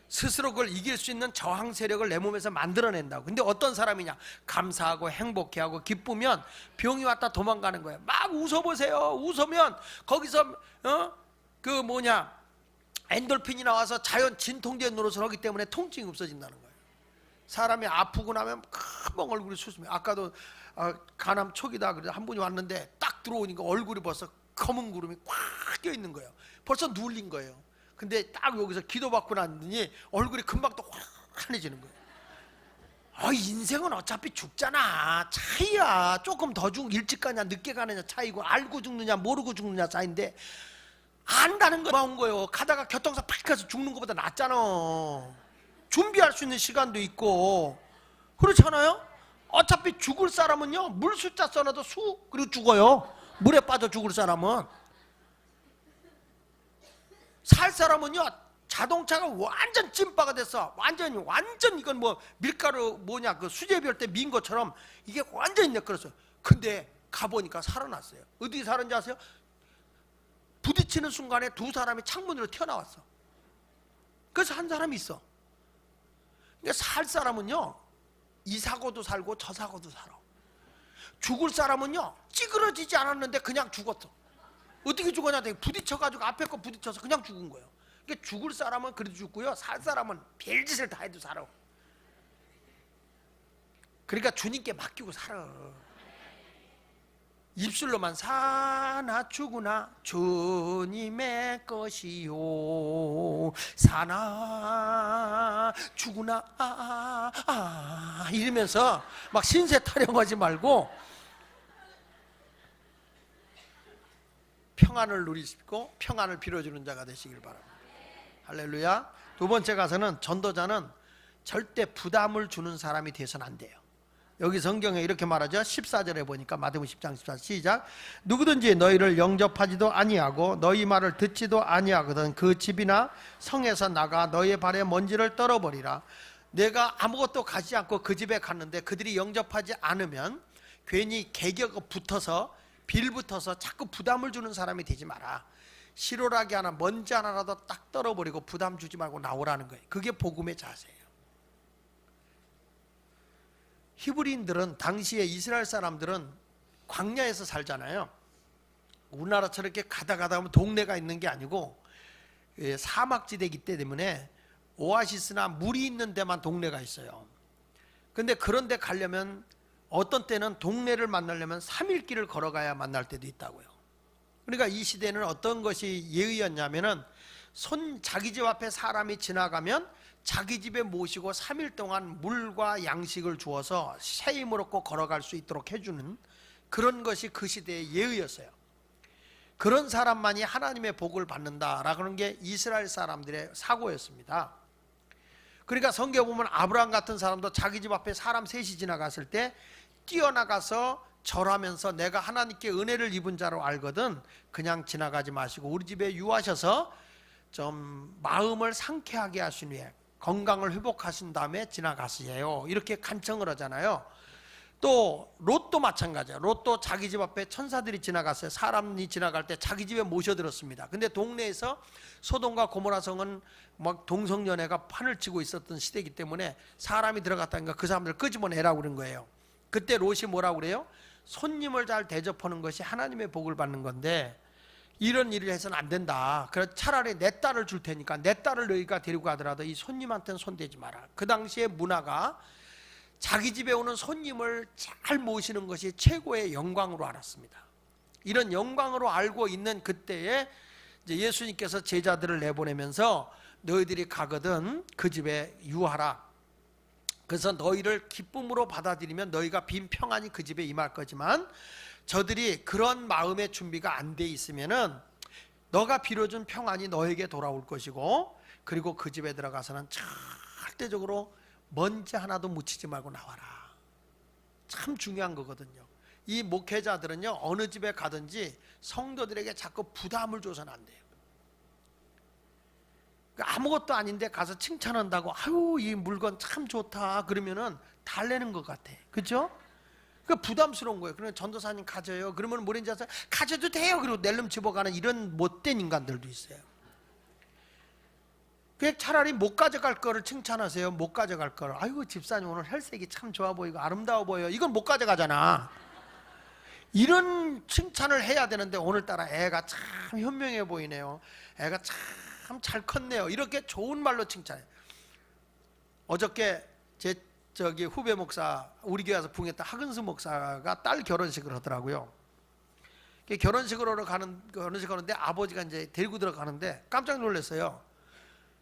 스스로 그걸 이길 수 있는 저항 세력을 내 몸에서 만들어낸다고. 근데 어떤 사람이냐, 감사하고 행복해하고 기쁘면 병이 왔다 도망가는 거예요. 막 웃어보세요. 웃으면 거기서 엔돌핀이 나와서 자연 진통제 노릇을 하기 때문에 통증이 없어진다는 거예요. 사람이 아프고 나면 금방 얼굴이 수습해요. 아까도 간암 초기다 그래서 한 분이 왔는데 딱 들어오니까 얼굴이 벌써 검은 구름이 꽉 껴있는 거예요. 벌써 눌린 거예요. 근데 딱 여기서 기도받고 났더니 얼굴이 금방 또 환해지는 거예요. 인생은 어차피 죽잖아. 차이야. 조금 더 일찍 가냐 늦게 가느냐 차이고, 알고 죽느냐 모르고 죽느냐 차이인데 안다는 거 나온 거예요. 가다가 교통사 팍 가서 죽는 것보다 낫잖아. 준비할 수 있는 시간도 있고 그렇잖아요. 어차피 죽을 사람은요 물 숫자 써놔도 그리고 죽어요. 물에 빠져 죽을 사람은. 살 사람은요 자동차가 완전 찐빠가 됐어. 완전 이건 뭐 밀가루 그 수제비할 때 민 것처럼 이게 완전히 내끌었어요. 근데 가보니까 살아났어요. 어디 살았는지 아세요? 부딪히는 순간에 두 사람이 창문으로 튀어나왔어. 그래서 한 사람이 있어. 그러니까 살 사람은요 이 사고도 살고 저 사고도 살아. 죽을 사람은요 찌그러지지 않았는데 그냥 죽었어. 어떻게 죽었냐? 부딪혀가지고 앞에 거 부딪혀서 그냥 죽은 거예요. 그러니까 죽을 사람은 그래도 죽고요, 살 사람은 별짓을 다 해도 살아. 그러니까 주님께 맡기고 살아. 입술로만 사나 죽으나 주님의 것이요, 사나 죽으나 이러면서 막 신세 타령하지 말고 평안을 누리시고 평안을 빌어주는 자가 되시길 바랍니다. 할렐루야. 두 번째 가서는 전도자는 절대 부담을 주는 사람이 되어서는 안 돼요. 여기 성경에 이렇게 말하죠. 14절에 보니까 마태복음 10장 14절 시작. 누구든지 너희를 영접하지도 아니하고 너희 말을 듣지도 아니하거든 그 집이나 성에서 나가 너희의 발에 먼지를 떨어버리라. 내가 아무것도 가지 않고 그 집에 갔는데 그들이 영접하지 않으면 괜히 개겨가 붙어서 빌붙어서 자꾸 부담을 주는 사람이 되지 마라. 실오라기 하나 먼지 하나라도 딱 떨어버리고 부담 주지 말고 나오라는 거예요. 그게 복음의 자세예요. 히브리인들은 당시에 이스라엘 사람들은 광야에서 살잖아요. 우리나라처럼 이렇게 가다 하면 동네가 있는 게 아니고 사막지대이기 때문에 오아시스나 물이 있는 데만 동네가 있어요. 근데 그런 데 가려면 어떤 때는 동네를 만나려면 3일 길을 걸어가야 만날 때도 있다고요. 그러니까 이 시대는 어떤 것이 예의였냐면은 자기 집 앞에 사람이 지나가면 자기 집에 모시고 3일 동안 물과 양식을 주어서 새 힘을 얻고 걸어갈 수 있도록 해주는 그런 것이 그 시대의 예의였어요. 그런 사람만이 하나님의 복을 받는다라고 하는 게 이스라엘 사람들의 사고였습니다. 그러니까 성경에 보면 아브라함 같은 사람도 자기 집 앞에 사람 셋이 지나갔을 때 뛰어나가서 절하면서 내가 하나님께 은혜를 입은 자로 알거든 그냥 지나가지 마시고 우리 집에 유하셔서 좀 마음을 상쾌하게 하신 후에 건강을 회복하신 다음에 지나가세요. 이렇게 간청을 하잖아요. 또 롯도 마찬가지예요. 롯도 자기 집 앞에 천사들이 지나갔어요. 사람이 지나갈 때 자기 집에 모셔들었습니다. 근데 동네에서 소돔과 고모라 성은 막 동성연애가 판을 치고 있었던 시대이기 때문에 사람이 들어갔다니까 그 사람들 끄집어내라고 그런 거예요. 그때 롯이 뭐라고 그래요? 손님을 잘 대접하는 것이 하나님의 복을 받는 건데 이런 일을 해서는 안 된다. 그래서 차라리 내 딸을 줄 테니까 내 딸을 너희가 데리고 가더라도 이 손님한테는 손대지 마라. 그 당시의 문화가 자기 집에 오는 손님을 잘 모시는 것이 최고의 영광으로 알았습니다. 이런 영광으로 알고 있는 그때에 이제 예수님께서 제자들을 내보내면서 너희들이 가거든 그 집에 유하라. 그래서 너희를 기쁨으로 받아들이면 너희가 빈 평안이 그 집에 임할 거지만 저들이 그런 마음의 준비가 안 돼 있으면은 너가 빌어준 평안이 너에게 돌아올 것이고 그리고 그 집에 들어가서는 절대적으로 먼지 하나도 묻히지 말고 나와라. 참 중요한 거거든요. 이 목회자들은요 어느 집에 가든지 성도들에게 자꾸 부담을 줘서는 안 돼요. 아무것도 아닌데 가서 칭찬한다고 아유 이 물건 참 좋다 그러면은 달래는 것 같아. 그렇죠? 그 부담스러운 거예요. 그러면 전도사님 가져요. 그러면 뭐랬는지 아세요? 가져도 돼요. 그리고 낼름 집어가는 이런 못된 인간들도 있어요. 그냥 차라리 못 가져갈 거를 칭찬하세요. 못 가져갈 거를. 아이고 집사님 오늘 혈색이 참 좋아 보이고 아름다워 보여. 이건 못 가져가잖아. 이런 칭찬을 해야 되는데 오늘따라 애가 참 현명해 보이네요. 애가 참 잘 컸네요. 이렇게 좋은 말로 칭찬해요. 어저께 제 후배 목사 우리 교회에서 부흥했던 하근수 목사가 딸 결혼식을 하더라고요. 결혼식으로 가는데 아버지가 이제 데리고 들어가는데 깜짝 놀랐어요.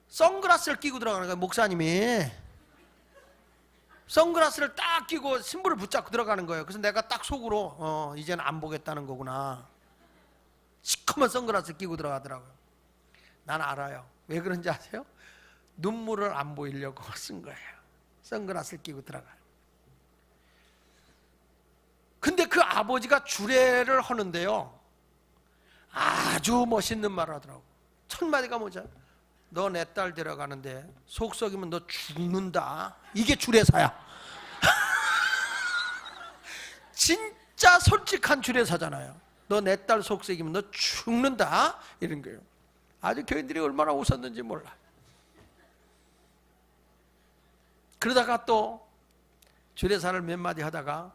선글라스를 끼고 들어가는 거예요. 목사님이 선글라스를 딱 끼고 신부를 붙잡고 들어가는 거예요. 그래서 내가 딱 속으로 이제는 안 보겠다는 거구나. 시커먼 선글라스 끼고 들어가더라고요. 난 알아요. 왜 그런지 아세요? 눈물을 안 보이려고 쓴 거예요. 선글라스를 끼고 들어가요. 근데 그 아버지가 주례를 하는데요 아주 멋있는 말을 하더라고. 첫 마디가 뭐죠? 너 내 딸 데려가는데 속 썩이면 너 죽는다. 이게 주례사야. 진짜 솔직한 주례사잖아요. 너 내 딸 속 썩이면 너 죽는다 이런 거예요. 아주 교인들이 얼마나 웃었는지 몰라. 그러다가 또 주례사를 몇 마디 하다가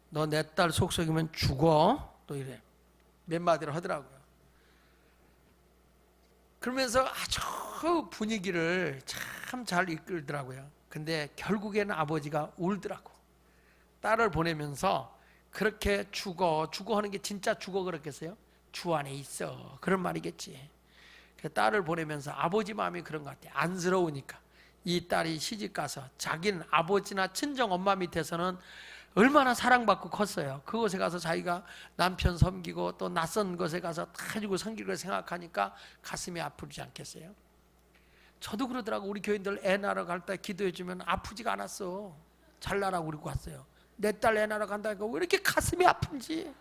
너 내 딸 속 썩이면 죽어 또 이래 몇 마디를 하더라고요. 그러면서 아주 분위기를 참 잘 이끌더라고요. 근데 결국에는 아버지가 울더라고. 딸을 보내면서 그렇게 죽어 하는 게 진짜 죽어 그랬겠어요? 주 안에 있어 그런 말이겠지. 딸을 보내면서 아버지 마음이 그런 것 같아요. 안쓰러우니까 이 딸이 시집가서 자기는 아버지나 친정 엄마 밑에서는 얼마나 사랑받고 컸어요. 그곳에 가서 자기가 남편 섬기고 또 낯선 곳에 가서 다 해주고 섬길 걸 생각하니까 가슴이 아프지 않겠어요? 저도 그러더라고. 우리 교인들 애 낳으러 갈 때 기도해주면 아프지가 않았어. 잘 나라고 그러고 왔어요. 내 딸 애 낳으러 간다니까 왜 이렇게 가슴이 아픈지.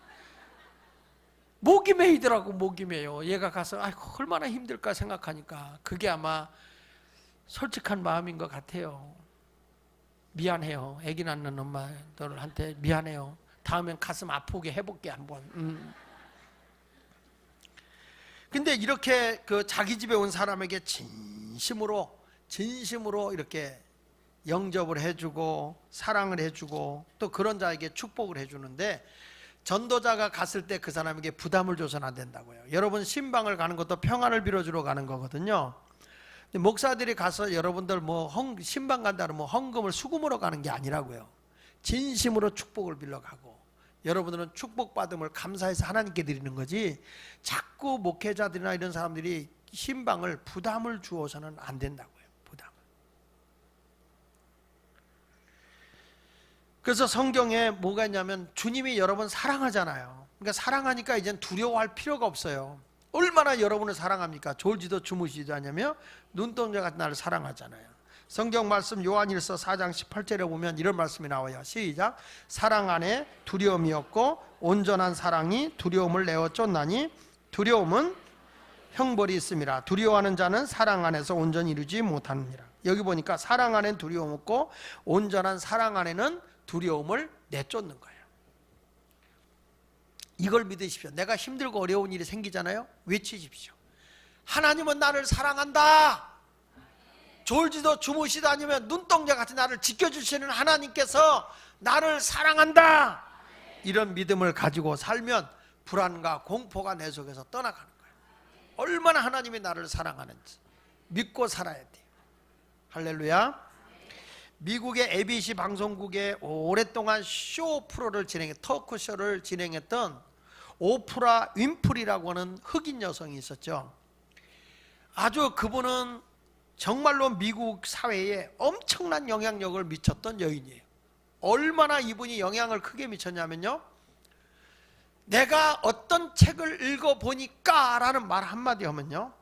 목이 메이더라고. 목이 메요. 얘가 가서 아이고 얼마나 힘들까 생각하니까 그게 아마 솔직한 마음인 것 같아요. 미안해요. 아기 낳는 엄마들한테 미안해요. 다음엔 가슴 아프게 해볼게 한번. 근데 이렇게 그 자기 집에 온 사람에게 진심으로 이렇게 영접을 해주고 사랑을 해주고 또 그런 자에게 축복을 해주는데 전도자가 갔을 때 그 사람에게 부담을 줘서는 안 된다고요. 여러분 신방을 가는 것도 평안을 빌어주러 가는 거거든요. 목사들이 가서 여러분들 신방 간다는 헌금을 수금으로 가는 게 아니라고요. 진심으로 축복을 빌러 가고 여러분들은 축복받음을 감사해서 하나님께 드리는 거지 자꾸 목회자들이나 이런 사람들이 신방을 부담을 주어서는 안 된다고요. 부담을. 그래서 성경에 뭐가 있냐면 주님이 여러분 사랑하잖아요. 그러니까 사랑하니까 이젠 두려워할 필요가 없어요. 얼마나 여러분을 사랑합니까? 졸지도 주무시지도 않냐며 눈동자 같은 나를 사랑하잖아요. 성경 말씀 요한일서 4장 18절에 보면 이런 말씀이 나와요. 시작. 사랑 안에 두려움이 없고 온전한 사랑이 두려움을 내어 쫓나니 두려움은 형벌이 있음이라. 두려워하는 자는 사랑 안에서 온전히 이루지 못하느니라. 여기 보니까 사랑 안에는 두려움 없고 온전한 사랑 안에는 두려움을 내쫓는 거예요. 이걸 믿으십시오. 내가 힘들고 어려운 일이 생기잖아요. 외치십시오. 하나님은 나를 사랑한다. 졸지도 주무시도 아니면 눈동자 같이 나를 지켜주시는 하나님께서 나를 사랑한다. 이런 믿음을 가지고 살면 불안과 공포가 내 속에서 떠나가는 거예요. 얼마나 하나님이 나를 사랑하는지 믿고 살아야 돼요. 할렐루야. 미국의 ABC 방송국에 오랫동안 쇼 프로를 토크쇼를 진행했던 오프라 윈프리라고 하는 흑인 여성이 있었죠. 아주 그분은 정말로 미국 사회에 엄청난 영향력을 미쳤던 여인이에요. 얼마나 이분이 영향을 크게 미쳤냐면요, 내가 어떤 책을 읽어보니까 라는 말 한마디 하면요,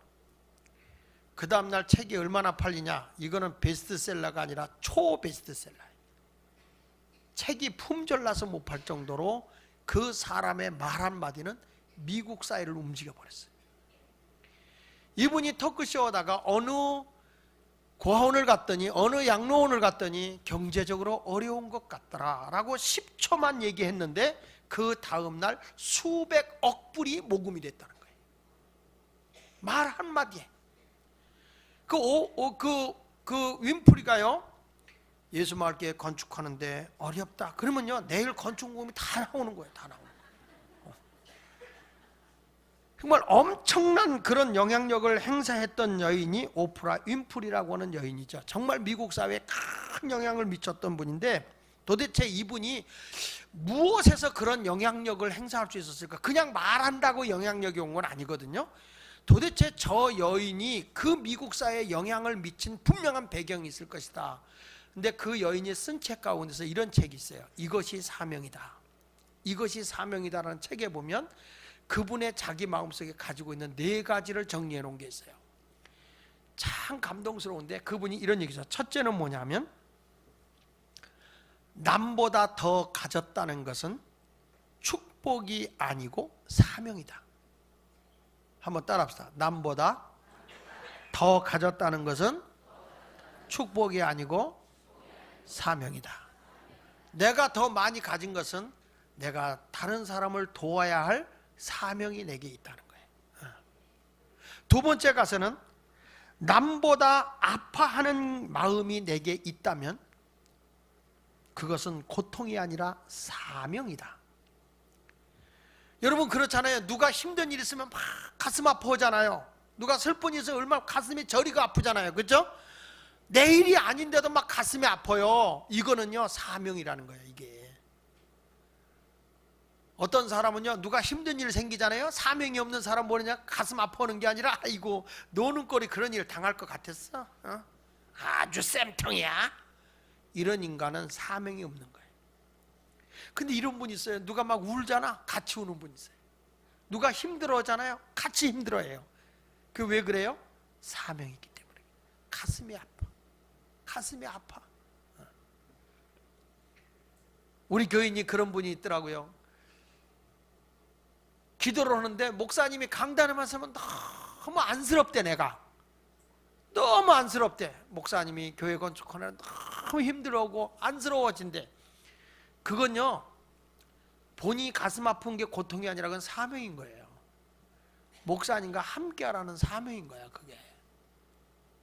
그 다음날 책이 얼마나 팔리냐, 이거는 베스트셀러가 아니라 초베스트셀러예요. 책이 품절나서 못 팔 정도로 그 사람의 말 한마디는 미국 사회를 움직여버렸어요. 이분이 토크쇼 하다가 어느 고아원을 갔더니, 어느 양로원을 갔더니 경제적으로 어려운 것 같더라 라고 10초만 얘기했는데 그 다음날 수백억 불이 모금이 됐다는 거예요. 말 한마디에. 그 윈프리가요, 예수 말교회 건축하는데 어렵다 그러면요, 내일 건축공이 다 나오는 거예요. 다 나오는 거예요. 정말 엄청난 그런 영향력을 행사했던 여인이 오프라 윈프리라고 하는 여인이죠. 정말 미국 사회에 큰 영향을 미쳤던 분인데, 도대체 이분이 무엇에서 그런 영향력을 행사할 수 있었을까? 그냥 말한다고 영향력이 온 건 아니거든요. 도대체 저 여인이 그 미국 사회에 영향을 미친 분명한 배경이 있을 것이다. 근데 그 여인이 쓴 책 가운데서 이런 책이 있어요. 이것이 사명이다. 이것이 사명이다라는 책에 보면 그분의 자기 마음속에 가지고 있는 4가지를 정리해 놓은 게 있어요. 참 감동스러운데 그분이 이런 얘기죠. 첫째는 뭐냐면, 남보다 더 가졌다는 것은 축복이 아니고 사명이다. 한번 따라합시다. 남보다 더 가졌다는 것은 축복이 아니고 사명이다. 내가 더 많이 가진 것은 내가 다른 사람을 도와야 할 사명이 내게 있다는 거예요. 두 번째 가서는 남보다 아파하는 마음이 내게 있다면 그것은 고통이 아니라 사명이다. 여러분 그렇잖아요. 누가 힘든 일 있으면 막 가슴 아파하잖아요. 누가 슬픈 일 있으면 얼마나 가슴이 저리가 아프잖아요. 그렇죠? 내 일이 아닌데도 막 가슴이 아파요. 이거는요 사명이라는 거예요. 이게 어떤 사람은요, 누가 힘든 일 생기잖아요. 사명이 없는 사람 뭐냐, 가슴 아파하는 게 아니라 아이고 노는 꼴이 그런 일 당할 것 같았어. 아주 쌤통이야. 이런 인간은 사명이 없는 거예요. 근데 이런 분 있어요. 누가 막 울잖아, 같이 우는 분 있어요. 누가 힘들어하잖아요, 같이 힘들어해요. 그 왜 그래요? 사명이 있기 때문에. 가슴이 아파. 가슴이 아파. 우리 교인이 그런 분이 있더라고요. 기도를 하는데 목사님이 강단에만 서면 너무 안쓰럽대. 내가 너무 안쓰럽대. 목사님이 교회 건축하는 너무 힘들어하고 안쓰러워진대. 그건요, 본인이 가슴 아픈 게 고통이 아니라 그건 사명인 거예요. 목사님과 함께 하라는 사명인 거야 그게.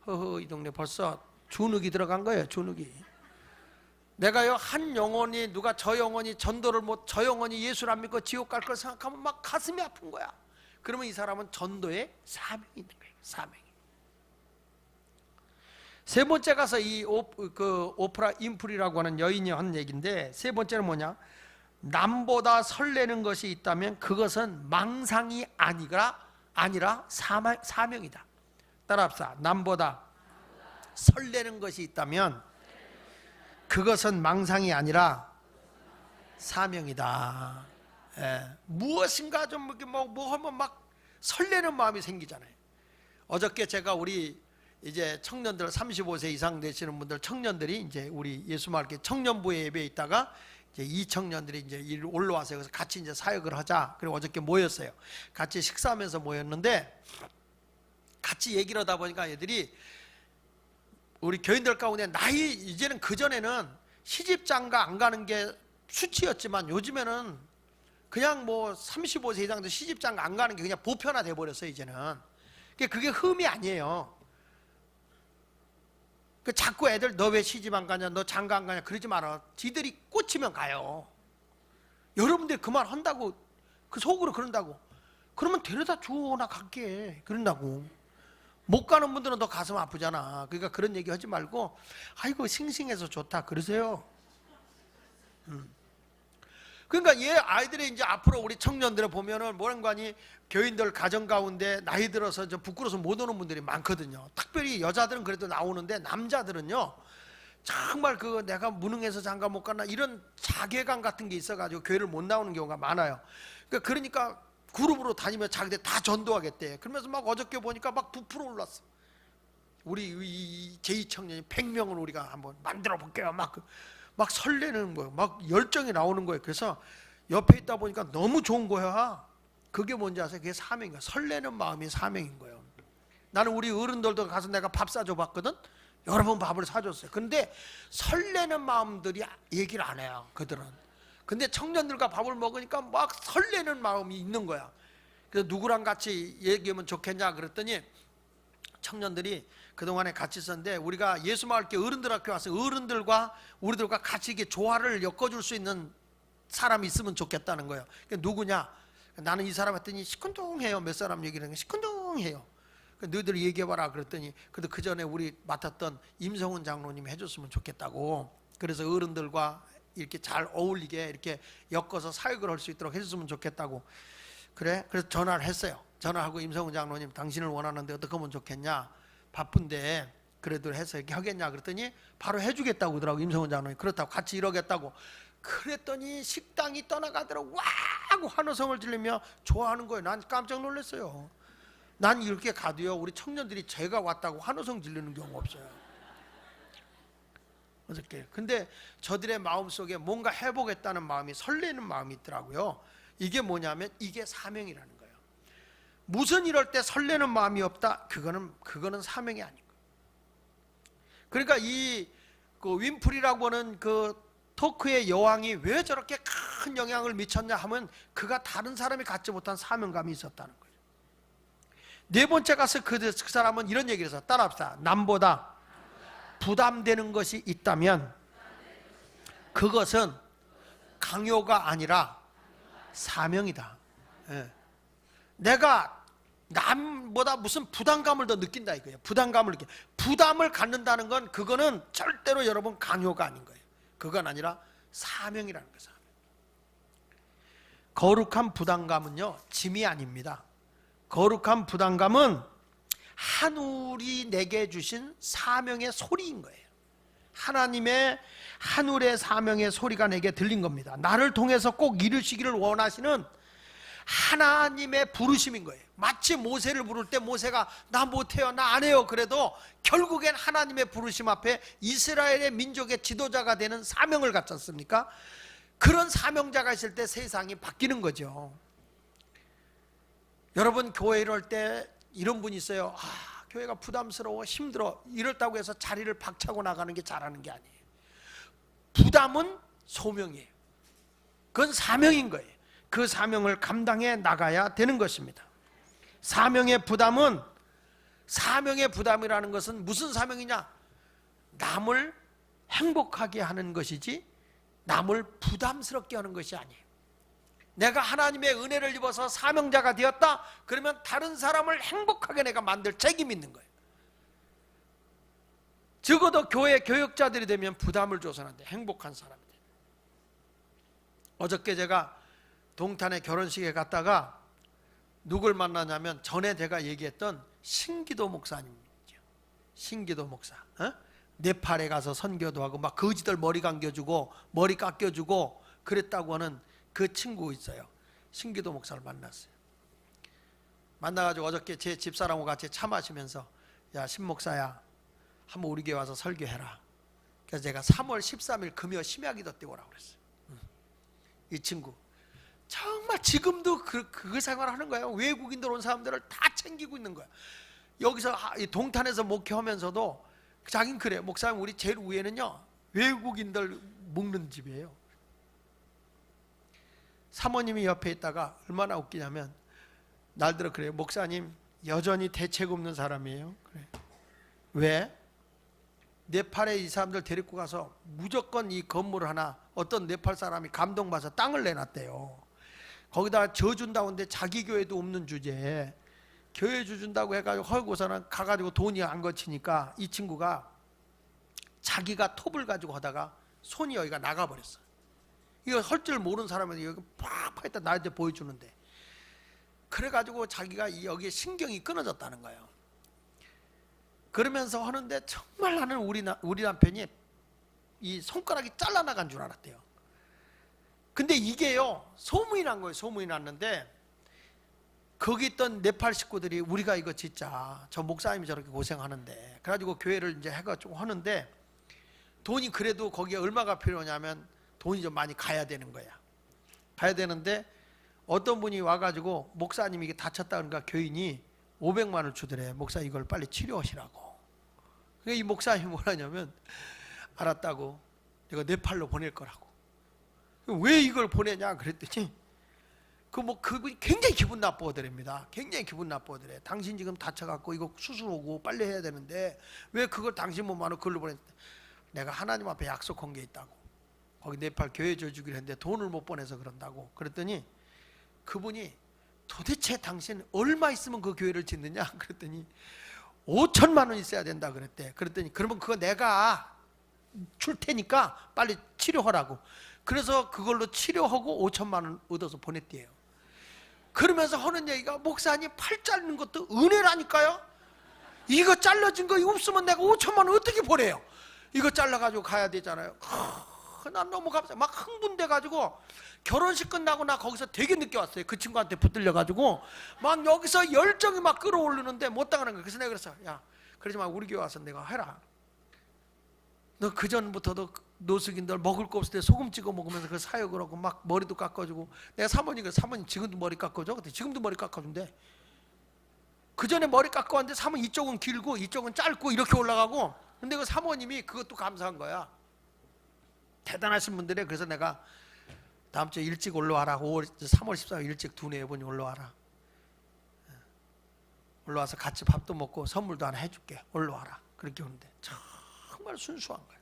허허, 이 동네 벌써 주눅이 들어간 거예요. 주눅이. 내가요, 한 영혼이, 누가 저 영혼이 전도를 못, 저 영혼이 예수를 안 믿고 지옥 갈 걸 생각하면 막 가슴이 아픈 거야. 그러면 이 사람은 전도에 사명이 있는 거예요. 사명이. 세 번째 가서 이 오프라 윈프리라고 하는 여인이 한 얘기인데, 세 번째는 뭐냐, 남보다 설레는 것이 있다면 그것은 망상이 아니라 사명이다. 따라합시다. 남보다 설레는 것이 있다면 그것은 망상이 아니라 사명이다. 무엇인가 좀 뭐 하면 막 설레는 마음이 생기잖아요. 어저께 제가 우리 이제 청년들 35세 이상 되시는 분들 청년들이 이제 우리 예수말교 청년부에 예배에 있다가 이제 이 청년들이 이제 올라와서 여기서 같이 이제 사역을 하자. 그리고 어저께 모였어요. 같이 식사하면서 모였는데 같이 얘기를 하다 보니까 애들이 우리 교인들 가운데 나이, 이제는 그전에는 시집장가 안 가는 게 수치였지만 요즘에는 그냥 뭐 35세 이상도 시집장가 안 가는 게 그냥 보편화돼 버렸어요. 이제는 그게 흠이 아니에요. 자꾸 애들 너 왜 시집 안 가냐, 너 장가 안 가냐 그러지 마라. 지들이 꽂히면 가요. 여러분들 그 말 한다고, 그 속으로 그런다고, 그러면 데려다 줘, 나 갈게 그런다고. 못 가는 분들은 더 가슴 아프잖아. 그러니까 그런 얘기 하지 말고 아이고 싱싱해서 좋다 그러세요. 그러니까 얘 아이들이 이제 앞으로 우리 청년들을 보면은 뭐란가니 교인들 가정 가운데 나이 들어서 좀 부끄러워서 못 오는 분들이 많거든요. 특별히 여자들은 그래도 나오는데 남자들은요 정말 그 내가 무능해서 장가 못 갔나 이런 자괴감 같은 게 있어가지고 교회를 못 나오는 경우가 많아요. 그러니까 그룹으로 다니며 자기들 다 전도하겠대. 그러면서 막 어저께 보니까 막 부풀어 올랐어. 우리 이 제2청년이 100명을 우리가 한번 만들어 볼게요. 막 설레는 거예요. 막 열정이 나오는 거예요. 그래서 옆에 있다 보니까 너무 좋은 거야. 그게 뭔지 아세요? 그게 사명인 거야. 설레는 마음이 사명인 거예요. 나는 우리 어른들도 가서 내가 밥 사줘 봤거든. 여러 번 밥을 사줬어요. 근데 설레는 마음들이 얘기를 안 해요. 그들은. 근데 청년들과 밥을 먹으니까 막 설레는 마음이 있는 거야. 그래서 누구랑 같이 얘기하면 좋겠냐 그랬더니 청년들이 그동안에 같이 있었는데 우리가 예수마을교 어른들 학교 와서 어른들과 우리들과 같이 이게 조화를 엮어줄 수 있는 사람이 있으면 좋겠다는 거예요. 누구냐? 나는 이 사람 했더니 시큰둥해요. 몇 사람 얘기를 하는 게 시큰둥해요. 너희들 얘기해봐라 그랬더니 그 전에 우리 맡았던 임성훈 장로님이 해줬으면 좋겠다고. 그래서 어른들과 이렇게 잘 어울리게 이렇게 엮어서 사역을 할 수 있도록 해줬으면 좋겠다고. 그래? 그래서 전화를 했어요. 전화하고 임성훈 장로님 당신을 원하는데 어떻게 하면 좋겠냐? 바쁜데 그래도 해서 이렇게 하겠냐 그랬더니 바로 해주겠다고 그러더라고. 임성훈 장로님 그렇다고 같이 이러겠다고. 그랬더니 식당이 떠나가더라고. 와 하고 환호성을 지르며 좋아하는 거예요. 난 깜짝 놀랐어요. 난 이렇게 가도요 우리 청년들이 제가 왔다고 환호성 지르는 경우 없어요. 어저께. 근데 저들의 마음속에 뭔가 해보겠다는 마음이, 설레는 마음이 있더라고요. 이게 뭐냐면 이게 사명이라는 거예요. 무슨 이럴 때 설레는 마음이 없다? 그거는 사명이 아닌 거예요. 그러니까 그 윈프리라고 하는 그 토크의 여왕이 왜 저렇게 큰 영향을 미쳤냐 하면 그가 다른 사람이 갖지 못한 사명감이 있었다는 거예요. 네 번째 가서 그 사람은 이런 얘기를 해서 따라합시다. 남보다 부담되는 것이 있다면 그것은 강요가 아니라 사명이다. 예. 내가 남보다 무슨 부담감을 더 느낀다 이거예요. 부담을 갖는다는 건 그거는 절대로 여러분 강요가 아닌 거예요. 그건 아니라 사명이라는 거예요. 사명. 거룩한 부담감은요 짐이 아닙니다. 거룩한 부담감은 하늘이 내게 주신 사명의 소리인 거예요. 하나님의 하늘의 사명의 소리가 내게 들린 겁니다. 나를 통해서 꼭 이루시기를 원하시는 하나님의 부르심인 거예요. 마치 모세를 부를 때 모세가 나 못해요, 나 안 해요 그래도 결국엔 하나님의 부르심 앞에 이스라엘의 민족의 지도자가 되는 사명을 갖지 않습니까? 그런 사명자가 있을 때 세상이 바뀌는 거죠. 여러분 교회 이럴 때 이런 분이 있어요. 교회가 부담스러워 힘들어 이렇다고 해서 자리를 박차고 나가는 게 잘하는 게 아니에요. 부담은 소명이에요. 그건 사명인 거예요. 그 사명을 감당해 나가야 되는 것입니다. 사명의 부담이라는 것은 무슨 사명이냐? 남을 행복하게 하는 것이지 남을 부담스럽게 하는 것이 아니에요. 내가 하나님의 은혜를 입어서 사명자가 되었다 그러면 다른 사람을 행복하게 내가 만들 책임이 있는 거예요. 적어도 교회 교역자들이 되면 부담을 줘서는 안 돼. 행복한 사람이 돼. 어저께 제가 동탄의 결혼식에 갔다가 누굴 만나냐면 전에 제가 얘기했던 신기도 목사님이죠. 신기도 목사. 네팔에 가서 선교도 하고 막 거지들 머리 감겨주고 머리 깎여주고 그랬다고 하는 그 친구 있어요. 신기도 목사를 만났어요. 만나가지고 어저께 제 집사람하고 같이 차 마시면서 야 신목사야 한번 우리 교회 와서 설교해라. 그래서 제가 3월 13일 금요 심야기도 때 오라고 그랬어요. 이 친구 정말 지금도 그 생활을 하는 거예요. 외국인들 온 사람들을 다 챙기고 있는 거예요. 여기서 동탄에서 목회하면서도 자긴 그래. 목사님 우리 제일 위에는요 외국인들 묵는 집이에요. 사모님이 옆에 있다가 얼마나 웃기냐면 날들어 그래요. 목사님 여전히 대책 없는 사람이에요. 그래. 왜? 네팔에 이 사람들 데리고 가서 무조건 이 건물 하나 어떤 네팔 사람이 감동받아서 땅을 내놨대요. 거기다 저 준다고 하는데 자기 교회도 없는 주제에 교회 주준다고 해가지고 헐고서는 가가지고 돈이 안 거치니까 이 친구가 자기가 톱을 가지고 하다가 손이 여기가 나가버렸어. 이거 할 줄 모르는 사람은 여기 팍팍 했다 나한테 보여주는데 그래가지고 자기가 여기에 신경이 끊어졌다는 거예요. 그러면서 하는데 정말 나는 우리 남편이 이 손가락이 잘라나간 줄 알았대요. 근데 이게요 소문이 난 거예요. 소문이 났는데 거기 있던 네팔 식구들이 우리가 이거 짓자, 저 목사님이 저렇게 고생하는데, 그래가지고 교회를 이제 해가지고 하는데 돈이 그래도 거기에 얼마가 필요하냐면 돈이 좀 많이 가야 되는 거야. 가야 되는데 어떤 분이 와가지고 목사님이 이게 다쳤다 그러니까 교인이 500만 원을 주더래. 목사 이걸 빨리 치료하시라고. 그러니까 이 목사님이 뭐라냐면 알았다고, 내가 네팔로 보낼 거라고. 왜 이걸 보내냐 그랬더니 그분이 굉장히 기분 나빠하더랍니다. 굉장히 기분 나빠하더래. 당신 지금 다쳐갖고 이거 수술하고 빨리 해야 되는데 왜 그걸 당신 몸만으로 그걸로 보냈대. 내가 하나님 앞에 약속한 게 있다고. 거기 네팔 교회 줘주기로 했는데 돈을 못 보내서 그런다고. 그랬더니 그분이 도대체 당신 얼마 있으면 그 교회를 짓느냐 그랬더니 5천만 원 있어야 된다 그랬대. 그랬더니 그러면 그거 내가 줄 테니까 빨리 치료하라고. 그래서 그걸로 치료하고 5천만 원 얻어서 보냈대요. 그러면서 하는 얘기가 목사님 팔 자르는 것도 은혜라니까요. 이거 잘라진 거 없으면 내가 5천만 원 어떻게 보내요. 이거 잘라가지고 가야 되잖아요. 난 너무 감사해. 막 흥분돼가지고 결혼식 끝나고 나 거기서 되게 늦게 왔어요. 그 친구한테 붙들려가지고 막 여기서 열정이 막 끌어오르는데 못 당하는 거예요. 그래서 내가 그랬어. 야 그러지 마. 우리 교회 와서 내가 해라. 너 그전부터도 노숙인들 먹을 거 없을 때 소금 찍어 먹으면서 그 사역을 하고 막 머리도 깎아주고. 내가 사모님 지금도 머리 깎아줘. 근데 지금도 머리 깎아준대. 그 전에 머리 깎아왔는데 사모님 이쪽은 길고 이쪽은 짧고 이렇게 올라가고. 근데 그 사모님이 그것도 감사한 거야. 대단하신 분들이에요. 그래서 내가 다음 주에 일찍 올라와라. 3월 14일 일찍 두뇌 분이 올라와라. 올라와서 같이 밥도 먹고 선물도 하나 해줄게. 올라와라. 그렇게 오는데 정말 순수한 거예요.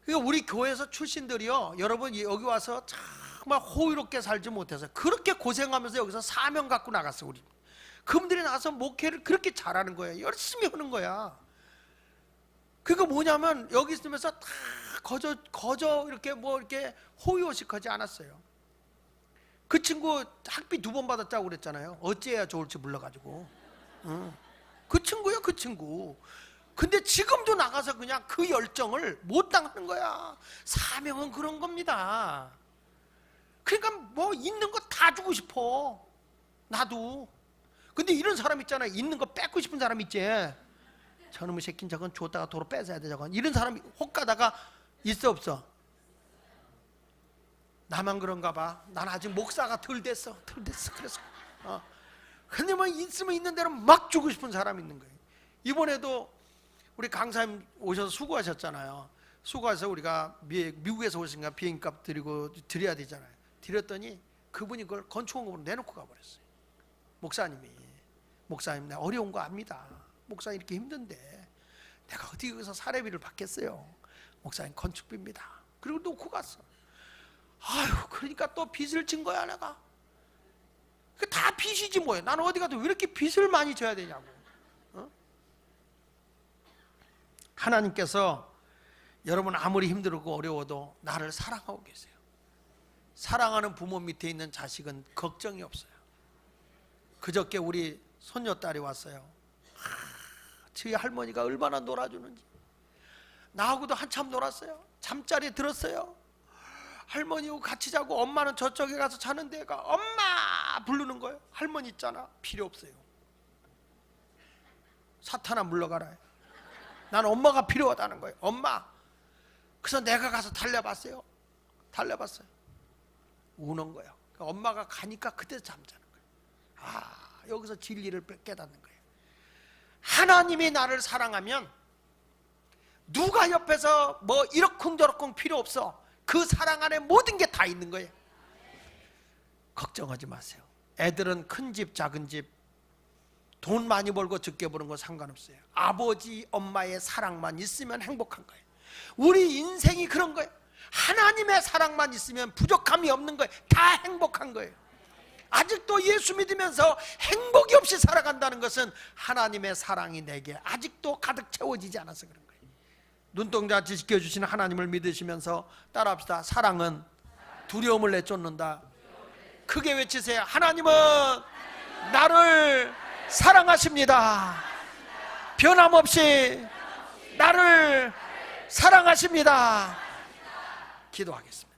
그러니까 우리 교회에서 출신들이요, 여러분 여기 와서 정말 호의롭게 살지 못해서 그렇게 고생하면서 여기서 사명 갖고 나갔어. 우리 그분들이 나가서 목회를 그렇게 잘하는 거예요. 열심히 하는 거야. 그거 뭐냐면 여기 있으면서 다 거저 이렇게 이렇게 호의호식하지 않았어요. 그 친구 학비 2번 받았다고 그랬잖아요. 어찌해야 좋을지 몰라가지고. 그 친구요, 그 친구. 근데 지금도 나가서 그냥 그 열정을 못 당하는 거야. 사명은 그런 겁니다. 그러니까 뭐 있는 거 다 주고 싶어. 나도. 근데 이런 사람 있잖아. 있는 거 뺏고 싶은 사람 있지. 저놈의 새끼는 저건 줬다가 도로 뺏어야 돼 저건. 이런 사람이 혹 가다가 있어 없어? 나만 그런가 봐. 난 아직 목사가 덜 됐어. 그래서 근데 뭐 있으면 있는 대로 막 주고 싶은 사람이 있는 거예요. 이번에도 우리 강사님 오셔서 수고하셨잖아요. 수고해서 우리가 미국에서 오신가 비행값 드려야 되잖아요. 드렸더니 그분이 그걸 건축원금으로 내놓고 가버렸어요. 목사님 내가 어려운 거 압니다. 목사님 이렇게 힘든데 내가 어디 여기서 사례비를 받겠어요. 목사님 건축비입니다. 그리고 놓고 갔어. 아유, 그러니까 또 빚을 진 거야 내가. 다 빚이지 뭐예요. 나는 어디 가도 왜 이렇게 빚을 많이 져야 되냐고. 하나님께서 여러분 아무리 힘들고 어려워도 나를 사랑하고 계세요. 사랑하는 부모 밑에 있는 자식은 걱정이 없어요. 그저께 우리 손녀딸이 왔어요. 저희 할머니가 얼마나 놀아주는지. 나하고도 한참 놀았어요. 잠자리에 들었어요. 할머니하고 같이 자고 엄마는 저쪽에 가서 자는 데가 엄마 부르는 거예요. 할머니 있잖아. 필요 없어요. 사탄아 물러가라. 난 엄마가 필요하다는 거예요. 엄마. 그래서 내가 가서 달래봤어요. 우는 거예요. 엄마가 가니까 그때 잠자는 거예요. 여기서 진리를 깨닫는 거예요. 하나님이 나를 사랑하면 누가 옆에서 뭐 이러쿵저러쿵 필요 없어. 그 사랑 안에 모든 게 다 있는 거예요. 걱정하지 마세요. 애들은 큰 집 작은 집, 돈 많이 벌고 적게 버는 거 상관없어요. 아버지 엄마의 사랑만 있으면 행복한 거예요. 우리 인생이 그런 거예요. 하나님의 사랑만 있으면 부족함이 없는 거예요. 다 행복한 거예요. 아직도 예수 믿으면서 행복이 없이 살아간다는 것은 하나님의 사랑이 내게 아직도 가득 채워지지 않아서 그런 거예요. 눈동자같이 지켜주시는 하나님을 믿으시면서 따라합시다. 사랑은 두려움을 내쫓는다. 크게 외치세요. 하나님은 나를 사랑하십니다. 변함없이 나를 사랑하십니다. 기도하겠습니다.